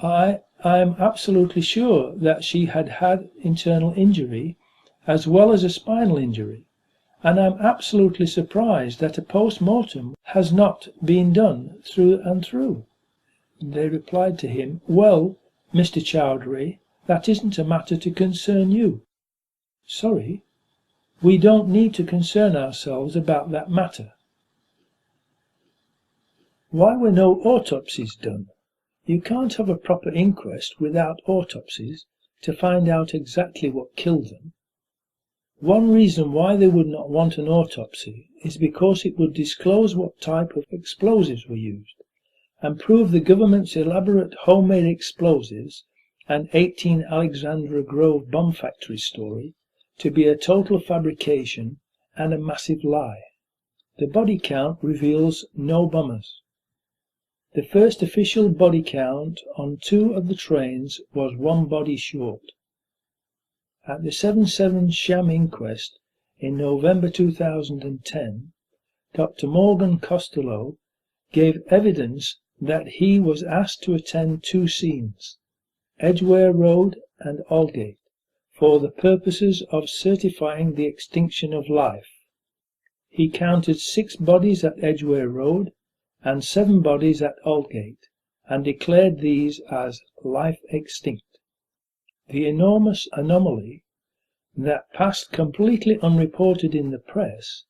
I am absolutely sure that she had had internal injury as well as a spinal injury, and I'm absolutely surprised that a post-mortem has not been done through and through." They replied to him, "Well, Mr. Chowdhury, that isn't a matter to concern you." Sorry, we don't need to concern ourselves about that matter. Why were no autopsies done? You can't have a proper inquest without autopsies to find out exactly what killed them. One reason why they would not want an autopsy is because it would disclose what type of explosives were used, and prove the government's elaborate homemade explosives and 18 Alexandra Grove bomb factory story to be a total fabrication and a massive lie. The body count reveals no bombers. The first official body count on 2 of the trains was 1 body short. At the 7/7 sham inquest in November 2010, Dr. Morgan Costello gave evidence that he was asked to attend 2 scenes, Edgware Road and Aldgate, for the purposes of certifying the extinction of life. He counted 6 bodies at Edgware Road and 7 bodies at Aldgate, and declared these as life extinct. The enormous anomaly that passed completely unreported in the press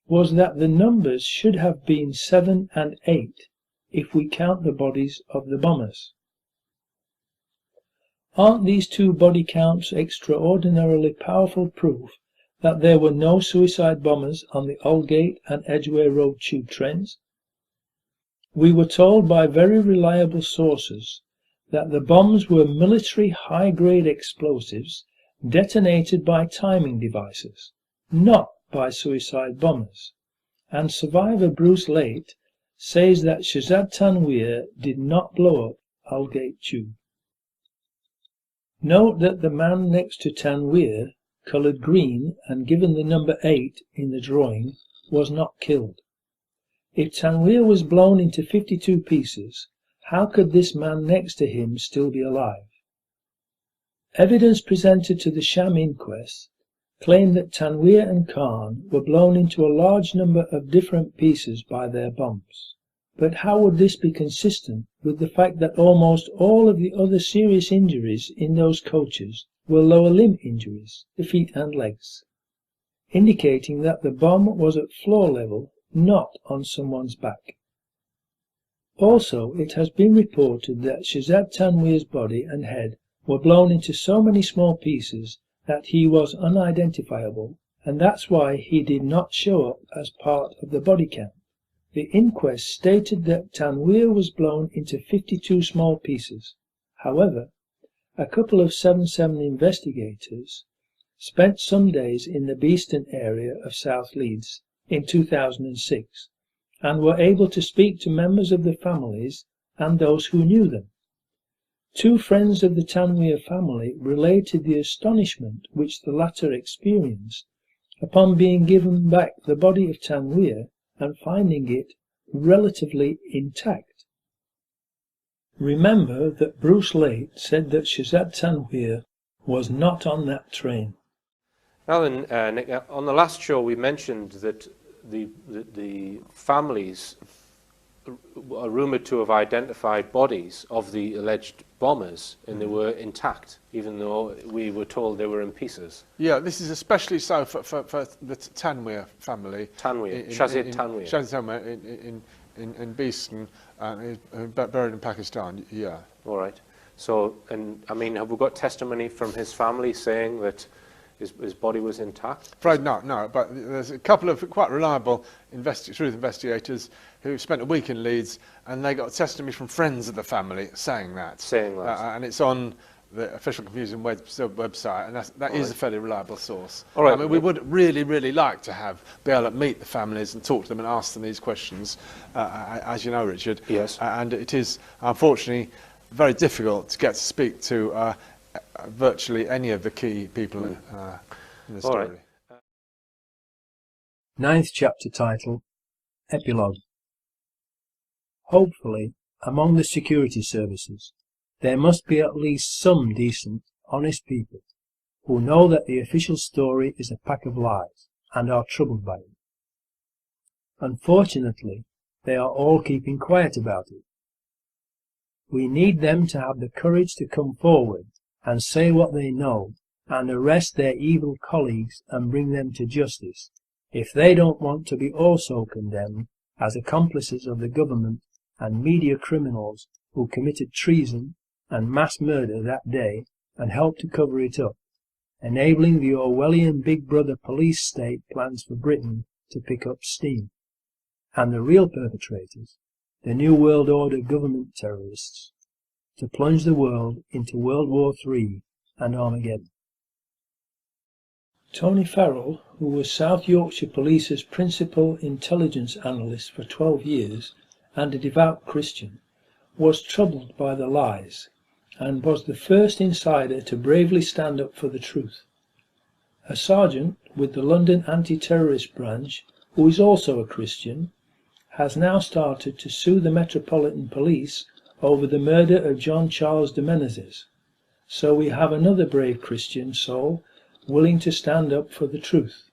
was that the numbers should have been 7 and 8 if we count the bodies of the bombers. Aren't these 2 body counts extraordinarily powerful proof that there were no suicide bombers on the Aldgate and Edgware Road tube trains? We were told by very reliable sources that the bombs were military high-grade explosives detonated by timing devices, not by suicide bombers, and survivor Bruce Late says that Shazad Tanweer did not blow up Aldgate Tube. Note that the man next to Tanweer, coloured green and given the number 8 in the drawing, was not killed. If Tanweer was blown into 52 pieces, how could this man next to him still be alive? Evidence presented to the sham inquest claimed that Tanweer and Khan were blown into a large number of different pieces by their bombs. But how would this be consistent with the fact that almost all of the other serious injuries in those coaches were lower limb injuries, the feet and legs, indicating that the bomb was at floor level, not on someone's back? Also, it has been reported that Shazad Tanweer's body and head were blown into so many small pieces that he was unidentifiable, and that's why he did not show up as part of the body count. The inquest stated that Tanweer was blown into 52 small pieces. However, a couple of 7/7 investigators spent some days in the Beeston area of South Leeds in 2006 and were able to speak to members of the families and those who knew them. Two friends of the Tanweer family related the astonishment which the latter experienced upon being given back the body of Tanweer and finding it relatively intact. Remember that Bruce Late said that Shazad Tanweer was not on that train. Now then, Nick, on the last show we mentioned that the families are rumoured to have identified bodies of the alleged bombers, and they were intact, even though we were told they were in pieces. Yeah, this is especially so for the Tanweer family. Shazad Tanweer. Shazad Tanweer in Beeston, buried in Pakistan, yeah. All right. So, and I mean, have we got testimony from his family saying that his body was intact? Afraid not, no, but there's a couple of quite reliable truth investigators who spent a week in Leeds, and they got testimony from friends of the family saying that. And it's on the official Confucian website, and that is a fairly reliable source. All right. I mean, we would really like to be able to meet the families and talk to them and ask them these questions, as you know, Richard. Yes. And it is, unfortunately, very difficult to get to speak to virtually any of the key people in the story. Right. Ninth chapter title, Epilogue. Hopefully, among the security services, there must be at least some decent, honest people who know that the official story is a pack of lies and are troubled by it. Unfortunately, they are all keeping quiet about it. We need them to have the courage to come forward and say what they know and arrest their evil colleagues and bring them to justice if they don't want to be also condemned as accomplices of the government and media criminals who committed treason and mass murder that day and helped to cover it up, enabling the Orwellian Big Brother police state plans for Britain to pick up steam, and the real perpetrators, the New World Order government terrorists, to plunge the world into World War III and Armageddon. Tony Farrell, who was South Yorkshire Police's principal intelligence analyst for 12 years and a devout Christian, was troubled by the lies and was the first insider to bravely stand up for the truth. A sergeant with the London Anti-Terrorist Branch, who is also a Christian, has now started to sue the Metropolitan Police over the murder of John Charles de Menezes. So we have another brave Christian soul willing to stand up for the truth.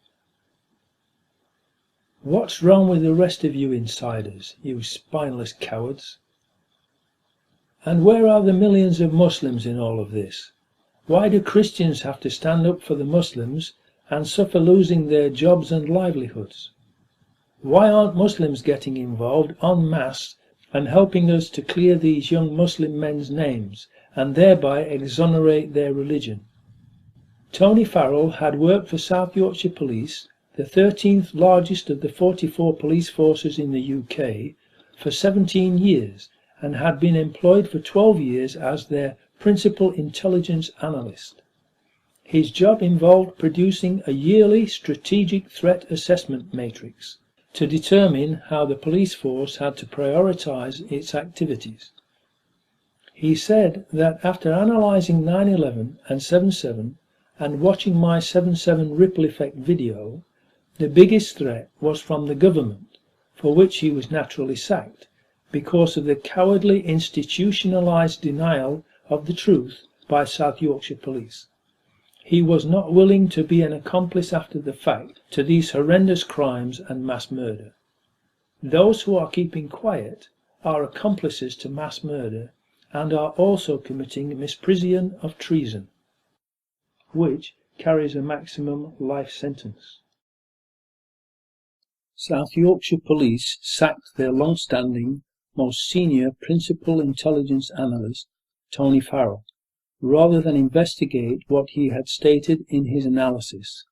What's wrong with the rest of you insiders, you spineless cowards? And where are the millions of Muslims in all of this? Why do Christians have to stand up for the Muslims and suffer losing their jobs and livelihoods? Why aren't Muslims getting involved en masse and helping us to clear these young Muslim men's names and thereby exonerate their religion? Tony Farrell had worked for South Yorkshire Police, the 13th largest of the 44 police forces in the UK, for 17 years and had been employed for 12 years as their principal intelligence analyst. His job involved producing a yearly strategic threat assessment matrix, to determine how the police force had to prioritise its activities. He said that after analysing 9/11 and 7/7 and watching my 7/7 ripple effect video, the biggest threat was from the government, for which he was naturally sacked, because of the cowardly institutionalised denial of the truth by South Yorkshire Police. He was not willing to be an accomplice after the fact to these horrendous crimes and mass murder. Those who are keeping quiet are accomplices to mass murder and are also committing misprision of treason, which carries a maximum life sentence. South Yorkshire Police sacked their long-standing, most senior principal intelligence analyst, Tony Farrell, rather than investigate what he had stated in his analysis.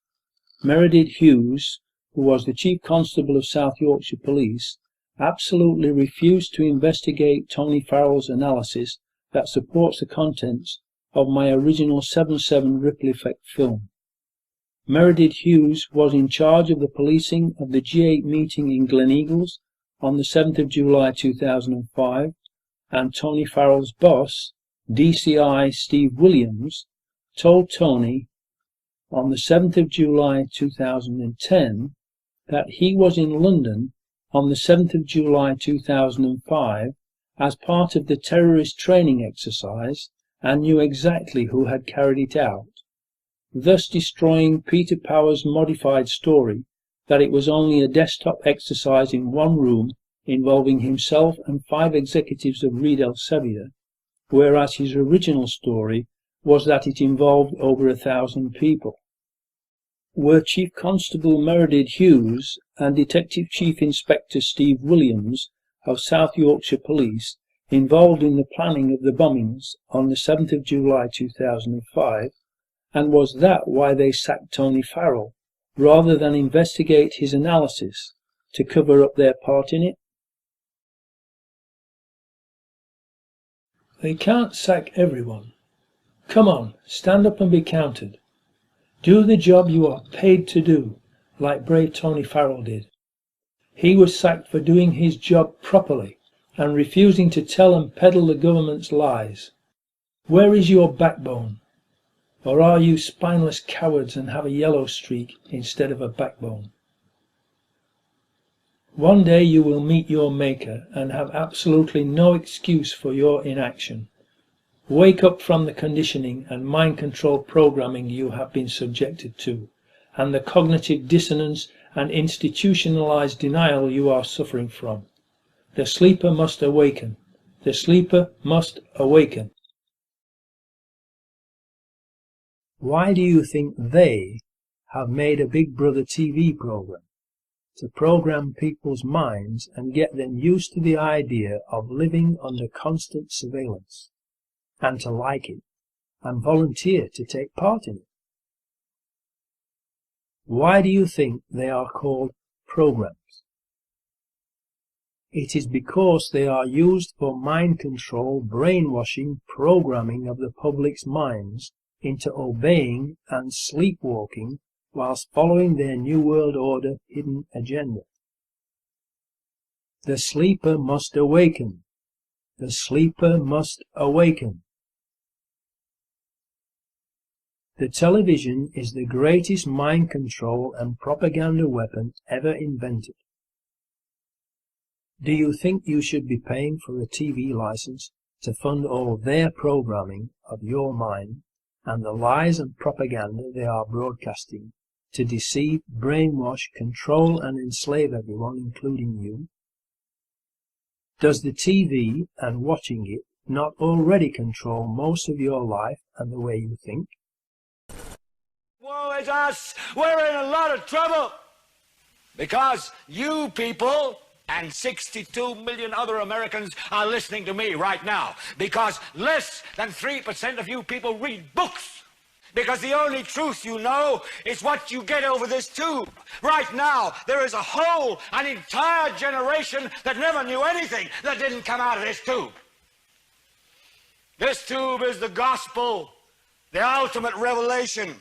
Meredith Hughes, who was the Chief Constable of South Yorkshire Police, absolutely refused to investigate Tony Farrell's analysis that supports the contents of my original 7/7 ripple effect film. Meredith Hughes was in charge of the policing of the G8 meeting in Gleneagles on the 7th of July 2005, and Tony Farrell's boss, DCI Steve Williams, told Tony on the 7th of July 2010 that he was in London on the 7th of July 2005 as part of the terrorist training exercise and knew exactly who had carried it out, thus destroying Peter Power's modified story that it was only a desktop exercise in one room involving himself and 5 executives of Reed Elsevier, whereas his original story was that it involved over 1,000 people. Were Chief Constable Meredith Hughes and Detective Chief Inspector Steve Williams of South Yorkshire Police involved in the planning of the bombings on the 7th of July 2005, and was that why they sacked Tony Farrell, rather than investigate his analysis to cover up their part in it? They can't sack everyone. Come on, stand up and be counted. Do the job you are paid to do, like brave Tony Farrell did. He was sacked for doing his job properly and refusing to tell and peddle the government's lies. Where is your backbone? Or are you spineless cowards and have a yellow streak instead of a backbone? One day you will meet your maker and have absolutely no excuse for your inaction. Wake up from the conditioning and mind control programming you have been subjected to, and the cognitive dissonance and institutionalized denial you are suffering from. The sleeper must awaken. The sleeper must awaken. Why do you think they have made a Big Brother TV program? To program people's minds and get them used to the idea of living under constant surveillance, and to like it, and volunteer to take part in it. Why do you think they are called programs? It is because they are used for mind control, brainwashing, programming of the public's minds into obeying and sleepwalking whilst following their New World Order hidden agenda. The sleeper must awaken. The sleeper must awaken. The television is the greatest mind control and propaganda weapon ever invented. Do you think you should be paying for a TV license to fund all their programming of your mind and the lies and propaganda they are broadcasting to deceive, brainwash, control and enslave everyone, including you? Does the TV and watching it not already control most of your life and the way you think? Woe is us! We're in a lot of trouble! Because you people and 62 million other Americans are listening to me right now. Because less than 3% of you people read books. Because the only truth you know is what you get over this tube. Right now, there is an entire generation that never knew anything that didn't come out of this tube. This tube is the gospel, the ultimate revelation.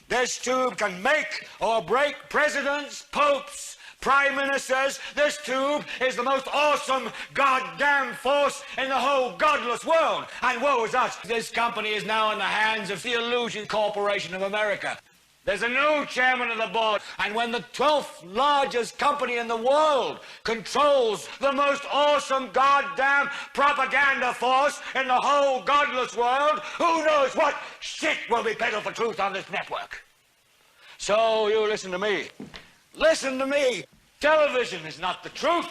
This tube can make or break presidents, popes, Prime Ministers, this tube is the most awesome goddamn force in the whole godless world. And woe is us. This company is now in the hands of the Illusion Corporation of America. There's a new chairman of the board, and when the 12th largest company in the world controls the most awesome goddamn propaganda force in the whole godless world, who knows what shit will be peddled for truth on this network. So you listen to me. Listen to me. Television is not the truth.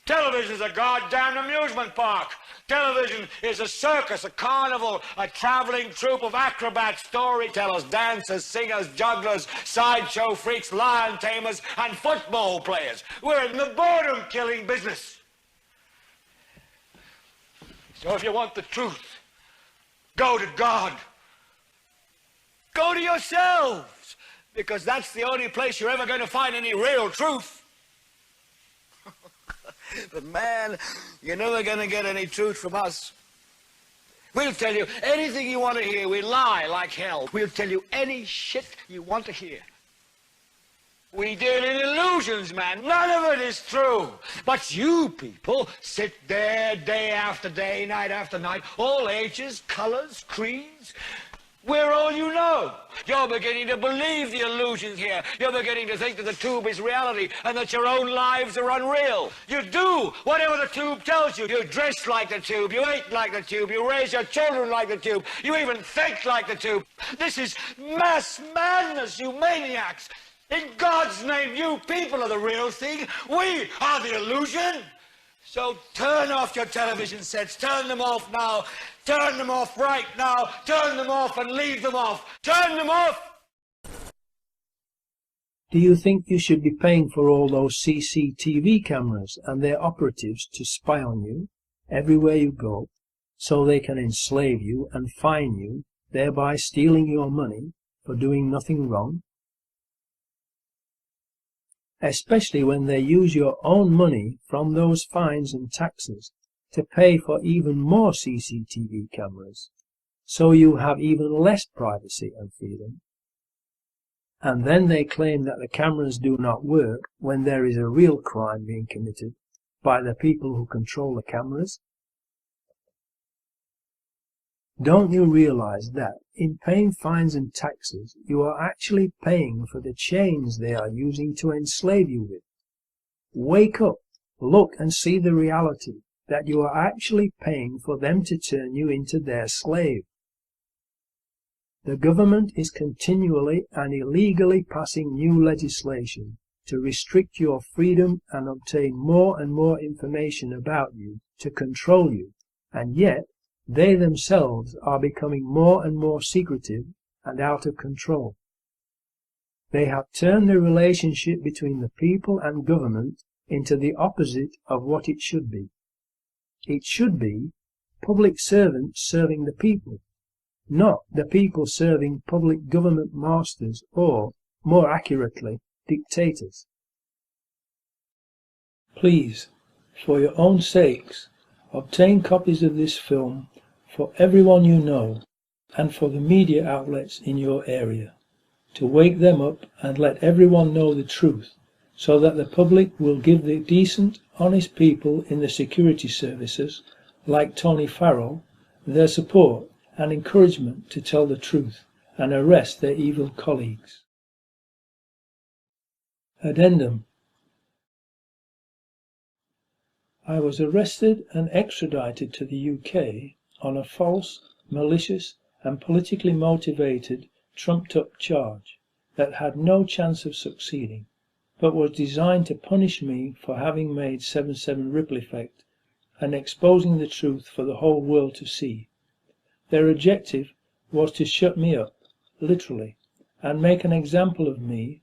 Television is a goddamn amusement park. Television is a circus, a carnival, a traveling troupe of acrobats, storytellers, dancers, singers, jugglers, sideshow freaks, lion tamers, and football players. We're in the boredom-killing business. So if you want the truth, go to God. Go to yourselves, because that's the only place you're ever going to find any real truth. But man, you're never going to get any truth from us. We'll tell you anything you want to hear. We lie like hell. We'll tell you any shit you want to hear. We deal in illusions, man. None of it is true. But you people sit there day after day, night after night, all ages, colors, creeds. We're all you know. You're beginning to believe the illusions here. You're beginning to think that the tube is reality and that your own lives are unreal. You do whatever the tube tells you. You dress like the tube. You eat like the tube. You raise your children like the tube. You even think like the tube. This is mass madness, you maniacs. In God's name, you people are the real thing. We are the illusion. So turn off your television sets. Turn them off now. Turn them off right now. Turn them off and leave them off. Turn them off! Do you think you should be paying for all those CCTV cameras and their operatives to spy on you everywhere you go, so they can enslave you and fine you, thereby stealing your money for doing nothing wrong? Especially when they use your own money from those fines and taxes to pay for even more CCTV cameras, so you have even less privacy and freedom. And then they claim that the cameras do not work when there is a real crime being committed by the people who control the cameras. Don't you realize that in paying fines and taxes, you are actually paying for the chains they are using to enslave you with? Wake up, look and see the reality that you are actually paying for them to turn you into their slave. The government is continually and illegally passing new legislation to restrict your freedom and obtain more and more information about you to control you, and yet they themselves are becoming more and more secretive and out of control. They have turned the relationship between the people and government into the opposite of what it should be. It should be public servants serving the people, not the people serving public government masters or, more accurately, dictators. Please, for your own sakes, obtain copies of this film for everyone you know and for the media outlets in your area, to wake them up and let everyone know the truth, so that the public will give the decent, honest people in the security services, like Tony Farrell, their support and encouragement to tell the truth and arrest their evil colleagues. Addendum. I was arrested and extradited to the UK on a false, malicious and politically motivated, trumped-up charge that had no chance of succeeding, but was designed to punish me for having made 7/7 ripple effect and exposing the truth for the whole world to see. Their objective was to shut me up, literally, and make an example of me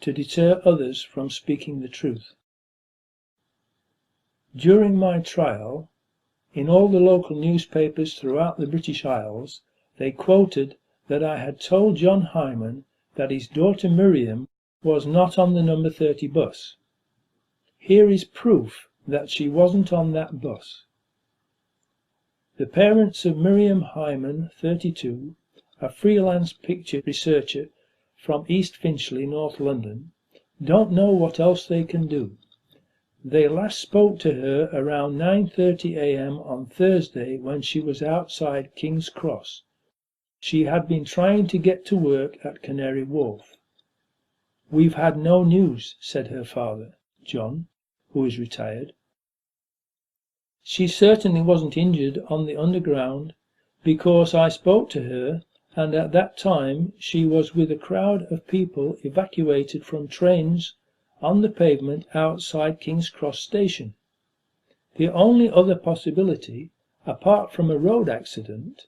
to deter others from speaking the truth. During my trial, in all the local newspapers throughout the British Isles, they quoted that I had told John Hyman that his daughter Miriam was not on the number 30 bus. Here is proof that she wasn't on that bus. The parents of Miriam Hyman, 32, a freelance picture researcher from East Finchley, North London, Don't know what else they can do. They last spoke to her around 9:30 a.m. on Thursday when she was outside King's Cross. She had been trying to get to work at Canary Wharf. We've had no news, said her father, John, who is retired. She certainly wasn't injured on the Underground, because I spoke to her, and at that time she was with a crowd of people evacuated from trains on the pavement outside King's Cross station. The only other possibility, apart from a road accident,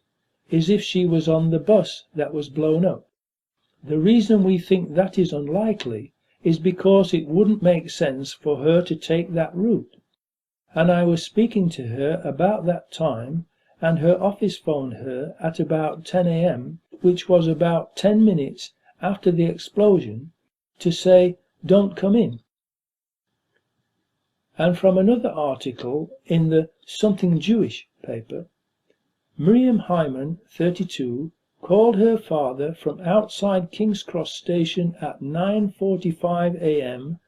is if she was on the bus that was blown up. The reason we think that is unlikely is because it wouldn't make sense for her to take that route. And I was speaking to her about that time, and her office phoned her at about 10 a.m., which was about 10 minutes after the explosion, to say, "Don't come in." And from another article in the Something Jewish paper, Miriam Hyman, 32, called her father from outside King's Cross station at 9:45 a.m.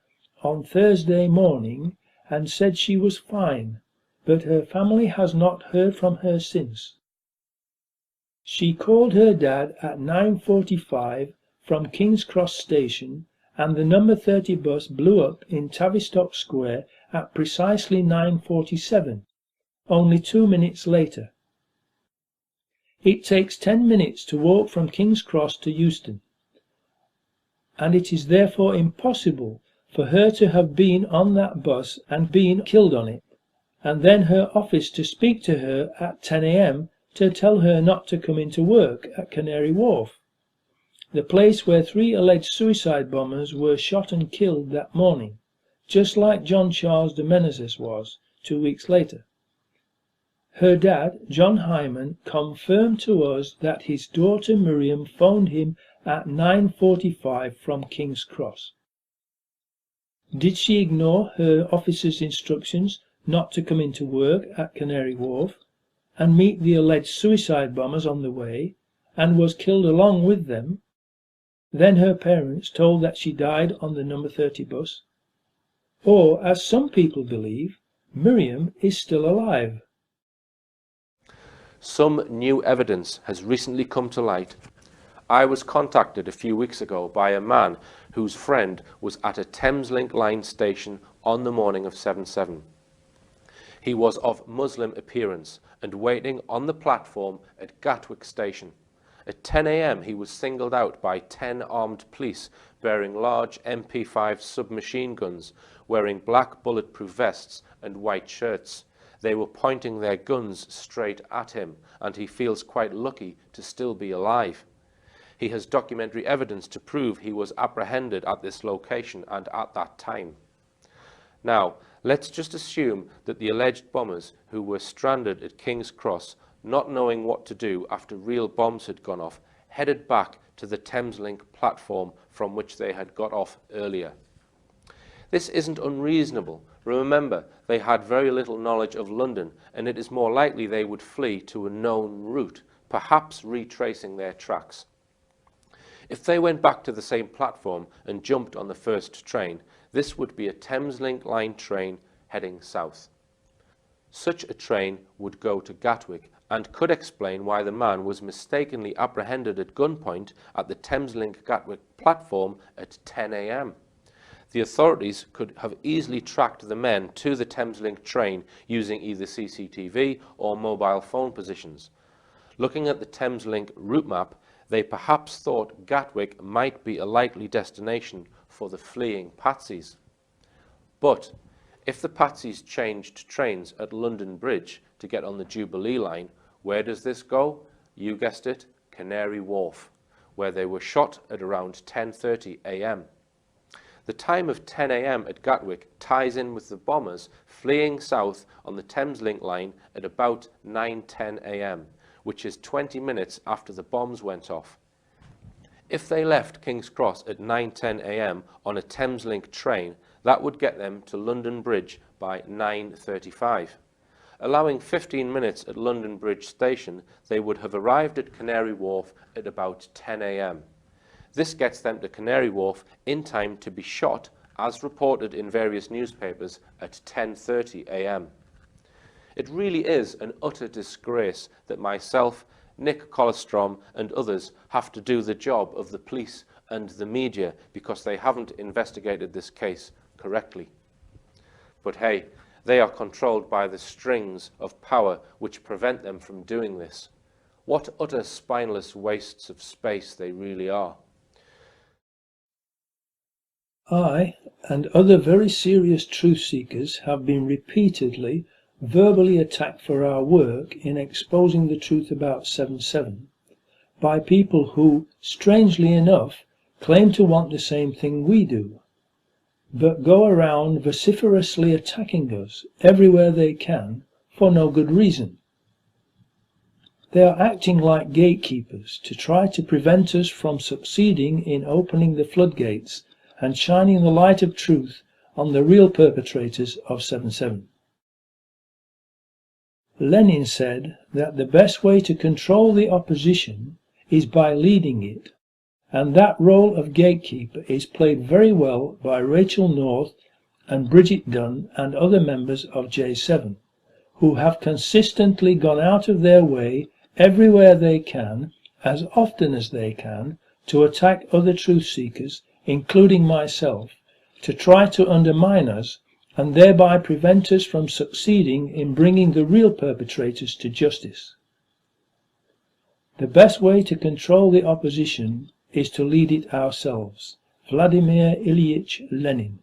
on Thursday morning and said she was fine, but her family has not heard from her since. She called her dad at 9:45 from King's Cross station, and the number 30 bus blew up in Tavistock Square at precisely 9:47, only 2 minutes later. It takes 10 minutes to walk from King's Cross to Euston, and it is therefore impossible for her to have been on that bus and been killed on it, and then her office to speak to her at 10 a.m. to tell her not to come into work at Canary Wharf, the place where 3 alleged suicide bombers were shot and killed that morning, just like John Charles de Menezes was 2 weeks later. Her dad, John Hyman, confirmed to us that his daughter Miriam phoned him at 9:45 from King's Cross. Did she ignore her officer's instructions not to come into work at Canary Wharf and meet the alleged suicide bombers on the way, and was killed along with them? Then her parents told that she died on the number 30 bus? Or, as some people believe, Miriam is still alive? Some new evidence has recently come to light. I was contacted a few weeks ago by a man whose friend was at a Thameslink line station on the morning of 7/7. He was of Muslim appearance and waiting on the platform at Gatwick station. At 10 a.m. he was singled out by 10 armed police bearing large MP5 submachine guns, wearing black bulletproof vests and white shirts. They were pointing their guns straight at him, and he feels quite lucky to still be alive. He has documentary evidence to prove he was apprehended at this location and at that time. Now, let's just assume that the alleged bombers who were stranded at King's Cross, not knowing what to do after real bombs had gone off, headed back to the Thameslink platform from which they had got off earlier. This isn't unreasonable. Remember, they had very little knowledge of London, and it is more likely they would flee to a known route, perhaps retracing their tracks. If they went back to the same platform and jumped on the first train, this would be a Thameslink line train heading south. Such a train would go to Gatwick and could explain why the man was mistakenly apprehended at gunpoint at the Thameslink Gatwick platform at 10 a.m. The authorities could have easily tracked the men to the Thameslink train using either CCTV or mobile phone positions. Looking at the Thameslink route map, they perhaps thought Gatwick might be a likely destination for the fleeing patsies. But if the patsies changed trains at London Bridge to get on the Jubilee line, where does this go? You guessed it, Canary Wharf, where they were shot at around 10:30 a.m. The time of 10 a.m. at Gatwick ties in with the bombers fleeing south on the Thameslink line at about 9:10 a.m., which is 20 minutes after the bombs went off. If they left King's Cross at 9:10 a.m. on a Thameslink train, that would get them to London Bridge by 9:35. Allowing 15 minutes at London Bridge station, they would have arrived at Canary Wharf at about 10 a.m. This gets them to Canary Wharf in time to be shot as reported in various newspapers, at 10:30 a.m. It really is an utter disgrace that myself, Nick Colostrom and others have to do the job of the police and the media because they haven't investigated this case correctly. But hey, they are controlled by the strings of power which prevent them from doing this. What utter spineless wastes of space they really are. I and other very serious truth seekers have been repeatedly verbally attacked for our work in exposing the truth about 7/7 by people who, strangely enough, claim to want the same thing we do, but go around vociferously attacking us everywhere they can for no good reason. They are acting like gatekeepers to try to prevent us from succeeding in opening the floodgates and shining the light of truth on the real perpetrators of 7/7. Lenin said that the best way to control the opposition is by leading it, and that role of gatekeeper is played very well by Rachel North and Bridget Dunn and other members of J7, who have consistently gone out of their way everywhere they can, as often as they can, to attack other truth seekers, including myself, to try to undermine us and thereby prevent us from succeeding in bringing the real perpetrators to justice. The best way to control the opposition is to lead it ourselves. Vladimir Ilyich Lenin.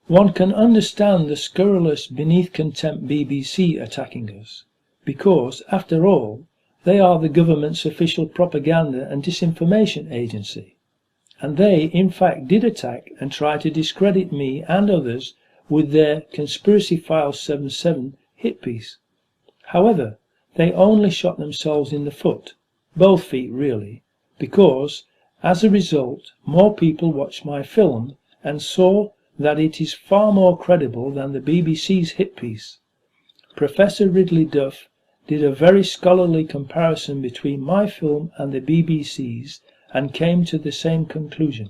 One can understand the scurrilous beneath contempt BBC attacking us, because, after all, they are the government's official propaganda and disinformation agency, and they, in fact, did attack and try to discredit me and others with their Conspiracy Files 7/7 hit piece. However, they only shot themselves in the foot, both feet really, because, as a result, more people watched my film and saw that it is far more credible than the BBC's hit piece. Professor Ridley Duff did a very scholarly comparison between my film and the BBC's and came to the same conclusion.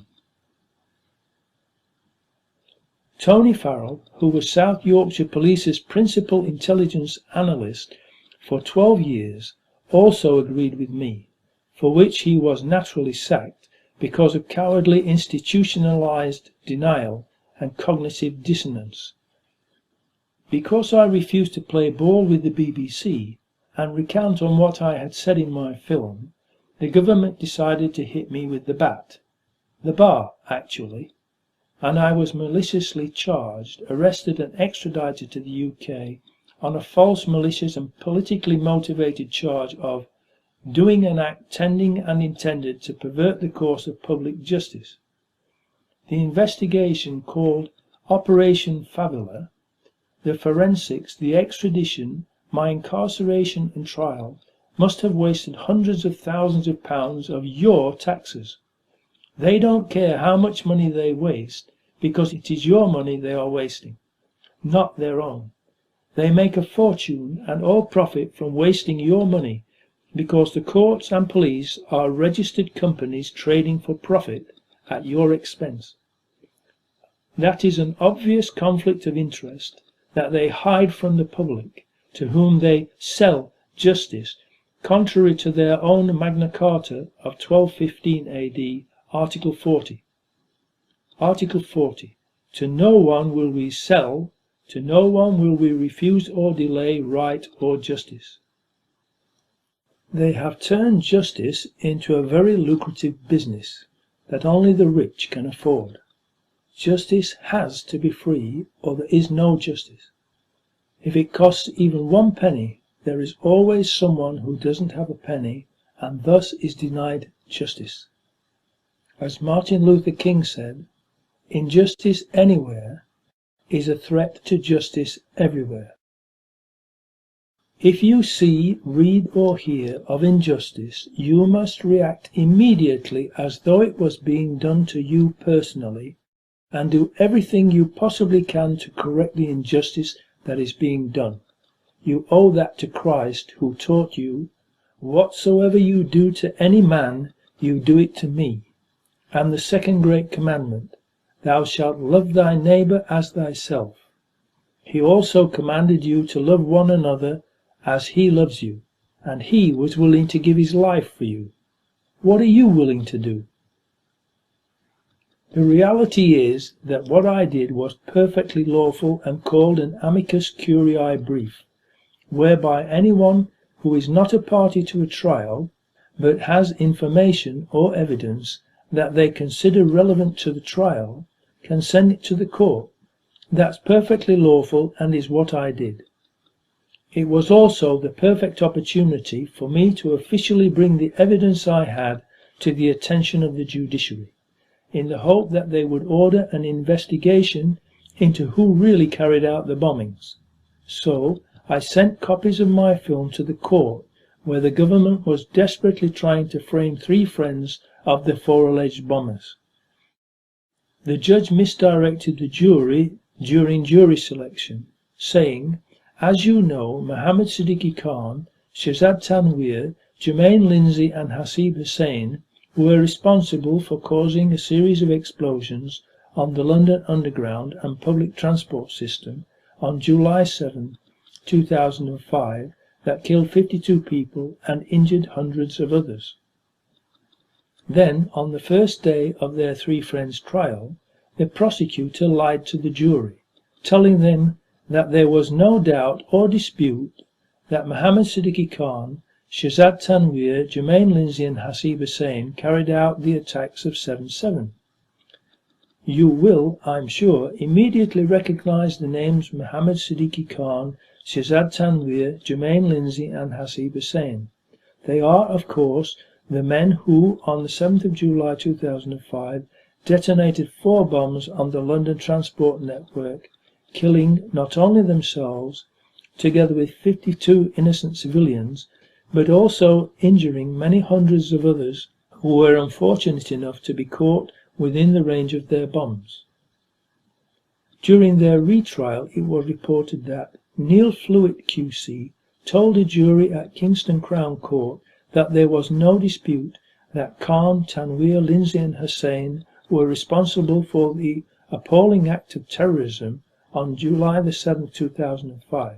Tony Farrell, who was South Yorkshire Police's principal intelligence analyst for 12 years, also agreed with me, for which he was naturally sacked because of cowardly institutionalized denial and cognitive dissonance. Because I refused to play ball with the BBC and recount on what I had said in my film, the government decided to hit me with the bat, the bar actually, and I was maliciously charged, arrested and extradited to the UK on a false, malicious and politically motivated charge of doing an act tending and intended to pervert the course of public justice. The investigation, called Operation Favela, the forensics, the extradition, my incarceration and trial must have wasted hundreds of thousands of pounds of your taxes. They don't care how much money they waste, because it is your money they are wasting, not their own. They make a fortune and all profit from wasting your money, because the courts and police are registered companies trading for profit at your expense. That is an obvious conflict of interest that they hide from the public, to whom they sell justice, contrary to their own Magna Carta of 1215 AD, Article 40. Article 40. To no one will we sell, to no one will we refuse or delay right or justice. They have turned justice into a very lucrative business that only the rich can afford. Justice has to be free, or there is no justice. If it costs even 1 penny, there is always someone who doesn't have a penny and thus is denied justice. As Martin Luther King said, injustice anywhere is a threat to justice everywhere. If you see, read or hear of injustice, you must react immediately as though it was being done to you personally, and do everything you possibly can to correct the injustice that is being done. You owe that to Christ, who taught you, "Whatsoever you do to any man, you do it to me." and the second great commandment, thou shalt love thy neighbour as thyself. He also commanded you to love one another as he loves you, and he was willing to give his life for you. What are you willing to do? The reality is that what I did was perfectly lawful and called an amicus curiae brief, whereby anyone who is not a party to a trial, but has information or evidence that they consider relevant to the trial, can send it to the court. That's perfectly lawful and is what I did. It was also the perfect opportunity for me to officially bring the evidence I had to the attention of the judiciary, in the hope that they would order an investigation into who really carried out the bombings. So I sent copies of my film to the court, where the government was desperately trying to frame 3 friends of the 4 alleged bombers. The judge misdirected the jury during jury selection, saying, as you know, Mohammed Siddiqui Khan, Shahzad Tanweer, Jermaine Lindsay and Hasib Hussain were responsible for causing a series of explosions on the London Underground and public transport system on July 7, 2005 that killed 52 people and injured hundreds of others. Then, on the first day of their 3 friends' trial, the prosecutor lied to the jury, telling them that there was no doubt or dispute that Mohammed Siddiqui Khan, Shahzad Tanweer, Jermaine Lindsay and Hasib Hussain carried out the attacks of 7/7. You will, I'm sure, immediately recognise the names Mohammed Siddiqui Khan, Shahzad Tanweer, Jermaine Lindsay and Hasib Hussain. They are, of course, the men who, on the 7th of July 2005, detonated 4 bombs on the London transport network, killing not only themselves, together with 52 innocent civilians, but also injuring many hundreds of others who were unfortunate enough to be caught within the range of their bombs. During their retrial, it was reported that Neil Flewitt QC told a jury at Kingston Crown Court that there was no dispute that Khan, Tanweer, Lindsay and Hussain were responsible for the appalling act of terrorism on July the 7th, 2005.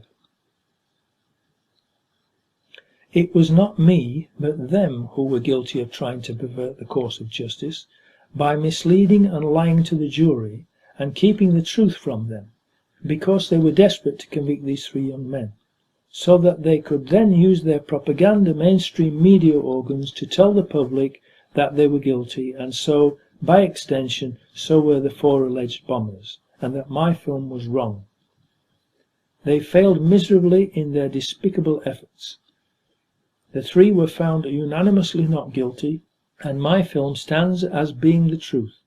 It was not me, but them who were guilty of trying to pervert the course of justice by misleading and lying to the jury and keeping the truth from them, because they were desperate to convict these 3 young men, so that they could then use their propaganda mainstream media organs to tell the public that they were guilty, and so, by extension, so were the 4 alleged bombers, and that my film was wrong. They failed miserably in their despicable efforts. The 3 were found unanimously not guilty, and my film stands as being the truth.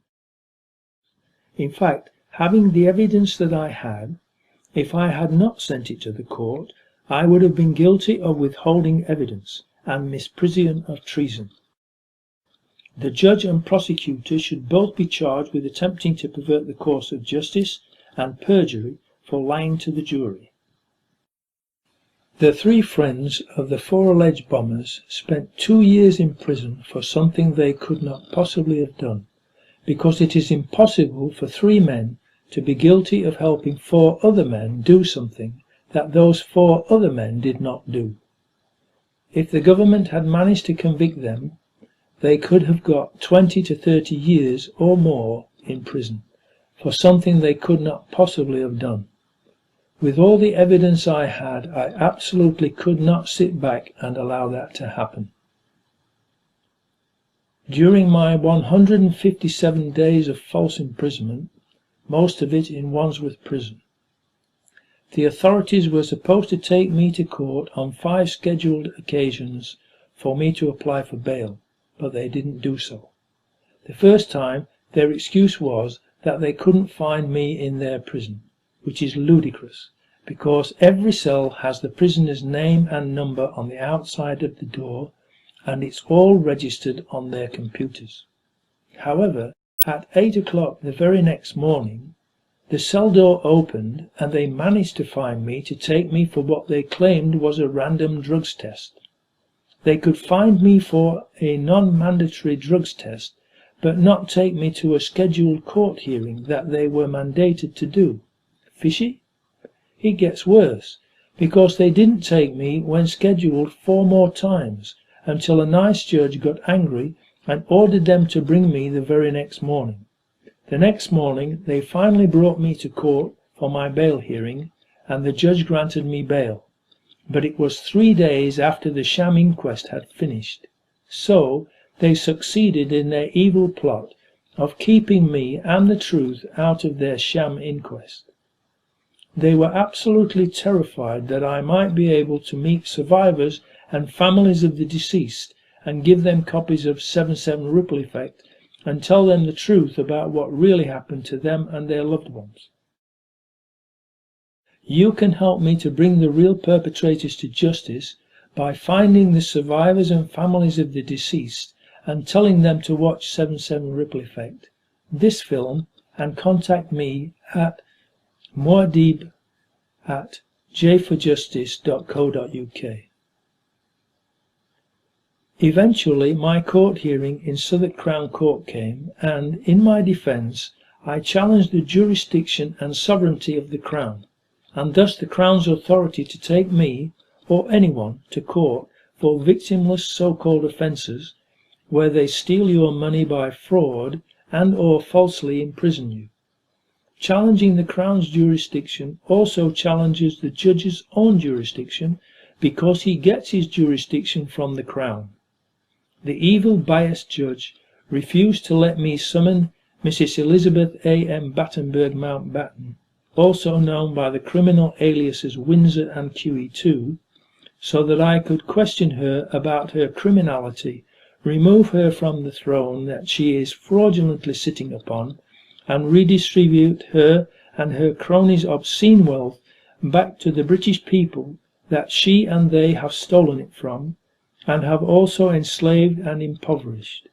In fact, having the evidence that I had, if I had not sent it to the court, I would have been guilty of withholding evidence and misprision of treason. The judge and prosecutor should both be charged with attempting to pervert the course of justice and perjury for lying to the jury. The 3 friends of the 4 alleged bombers spent 2 years in prison for something they could not possibly have done, because it is impossible for 3 men to be guilty of helping 4 other men do something that those 4 other men did not do. If the government had managed to convict them, they could have got 20 to 30 years or more in prison for something they could not possibly have done. With all the evidence I had, I absolutely could not sit back and allow that to happen. During my 157 days of false imprisonment, most of it in Wandsworth Prison, the authorities were supposed to take me to court on 5 scheduled occasions for me to apply for bail, but they didn't do so. The first time, their excuse was that they couldn't find me in their prison, which is ludicrous, because every cell has the prisoner's name and number on the outside of the door, and it's all registered on their computers. However, at 8 o'clock the very next morning, the cell door opened and they managed to find me to take me for what they claimed was a random drugs test. They could find me for a non-mandatory drugs test, but not take me to a scheduled court hearing that they were mandated to do. Fishy? It gets worse, because they didn't take me when scheduled 4 more times, until a nice judge got angry and ordered them to bring me the very next morning. The next morning they finally brought me to court for my bail hearing, and the judge granted me bail. But it was 3 days after the sham inquest had finished. So they succeeded in their evil plot of keeping me and the truth out of their sham inquest. They were absolutely terrified that I might be able to meet survivors and families of the deceased and give them copies of 7/7 Ripple Effect and tell them the truth about what really happened to them and their loved ones. You can help me to bring the real perpetrators to justice by finding the survivors and families of the deceased and telling them to watch 7/7 Ripple Effect, this film, and contact me at Muad'Dib at jforjustice.co.uk. Eventually my court hearing in Southwark Crown Court came, and in my defence I challenged the jurisdiction and sovereignty of the Crown, and thus the Crown's authority to take me, or anyone, to court for victimless so-called offences, where they steal your money by fraud and or falsely imprison you. Challenging the Crown's jurisdiction also challenges the judge's own jurisdiction, because he gets his jurisdiction from the Crown. The evil biased judge refused to let me summon Mrs. Elizabeth A.M. Battenberg Mountbatten, also known by the criminal aliases Windsor and QE2, so that I could question her about her criminality, remove her from the throne that she is fraudulently sitting upon, and redistribute her and her cronies' obscene wealth back to the British people that she and they have stolen it from, and have also enslaved and impoverished.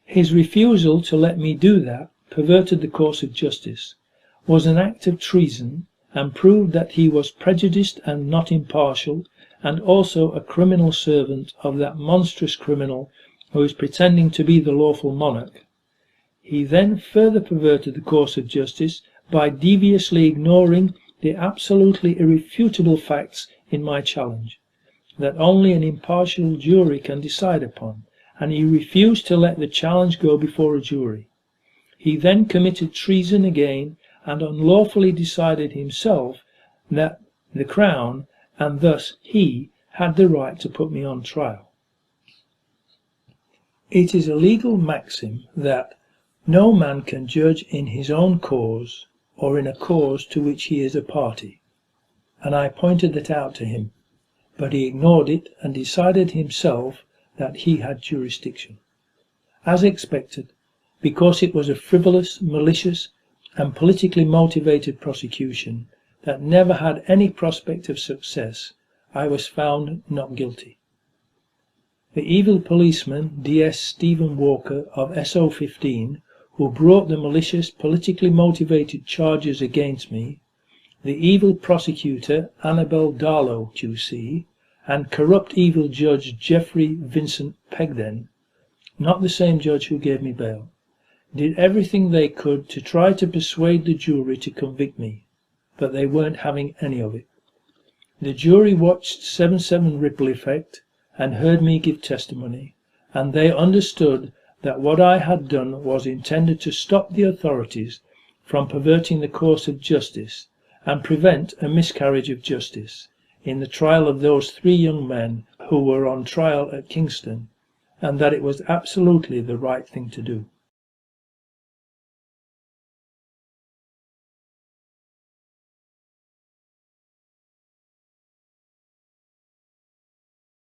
His refusal to let me do that perverted the course of justice, was an act of treason, and proved that he was prejudiced and not impartial, and also a criminal servant of that monstrous criminal who is pretending to be the lawful monarch. He then further perverted the course of justice by deviously ignoring the absolutely irrefutable facts in my challenge, that only an impartial jury can decide upon, and he refused to let the challenge go before a jury. He then committed treason again, and unlawfully decided himself that the Crown, and thus he, had the right to put me on trial. It is a legal maxim that no man can judge in his own cause, or in a cause to which he is a party, and I pointed that out to him, but he ignored it and decided himself that he had jurisdiction. As expected, because it was a frivolous, malicious, and politically motivated prosecution that never had any prospect of success, I was found not guilty. The evil policeman, DS Stephen Walker of SO15, who brought the malicious, politically motivated charges against me, the evil prosecutor, Annabel Darlow QC, and corrupt evil judge Geoffrey Vincent Pegden, not the same judge who gave me bail, did everything they could to try to persuade the jury to convict me, but they weren't having any of it. The jury watched 7/7 Ripple Effect and heard me give testimony, and they understood that what I had done was intended to stop the authorities from perverting the course of justice and prevent a miscarriage of justice in the trial of those 3 young men who were on trial at Kingston, and that it was absolutely the right thing to do.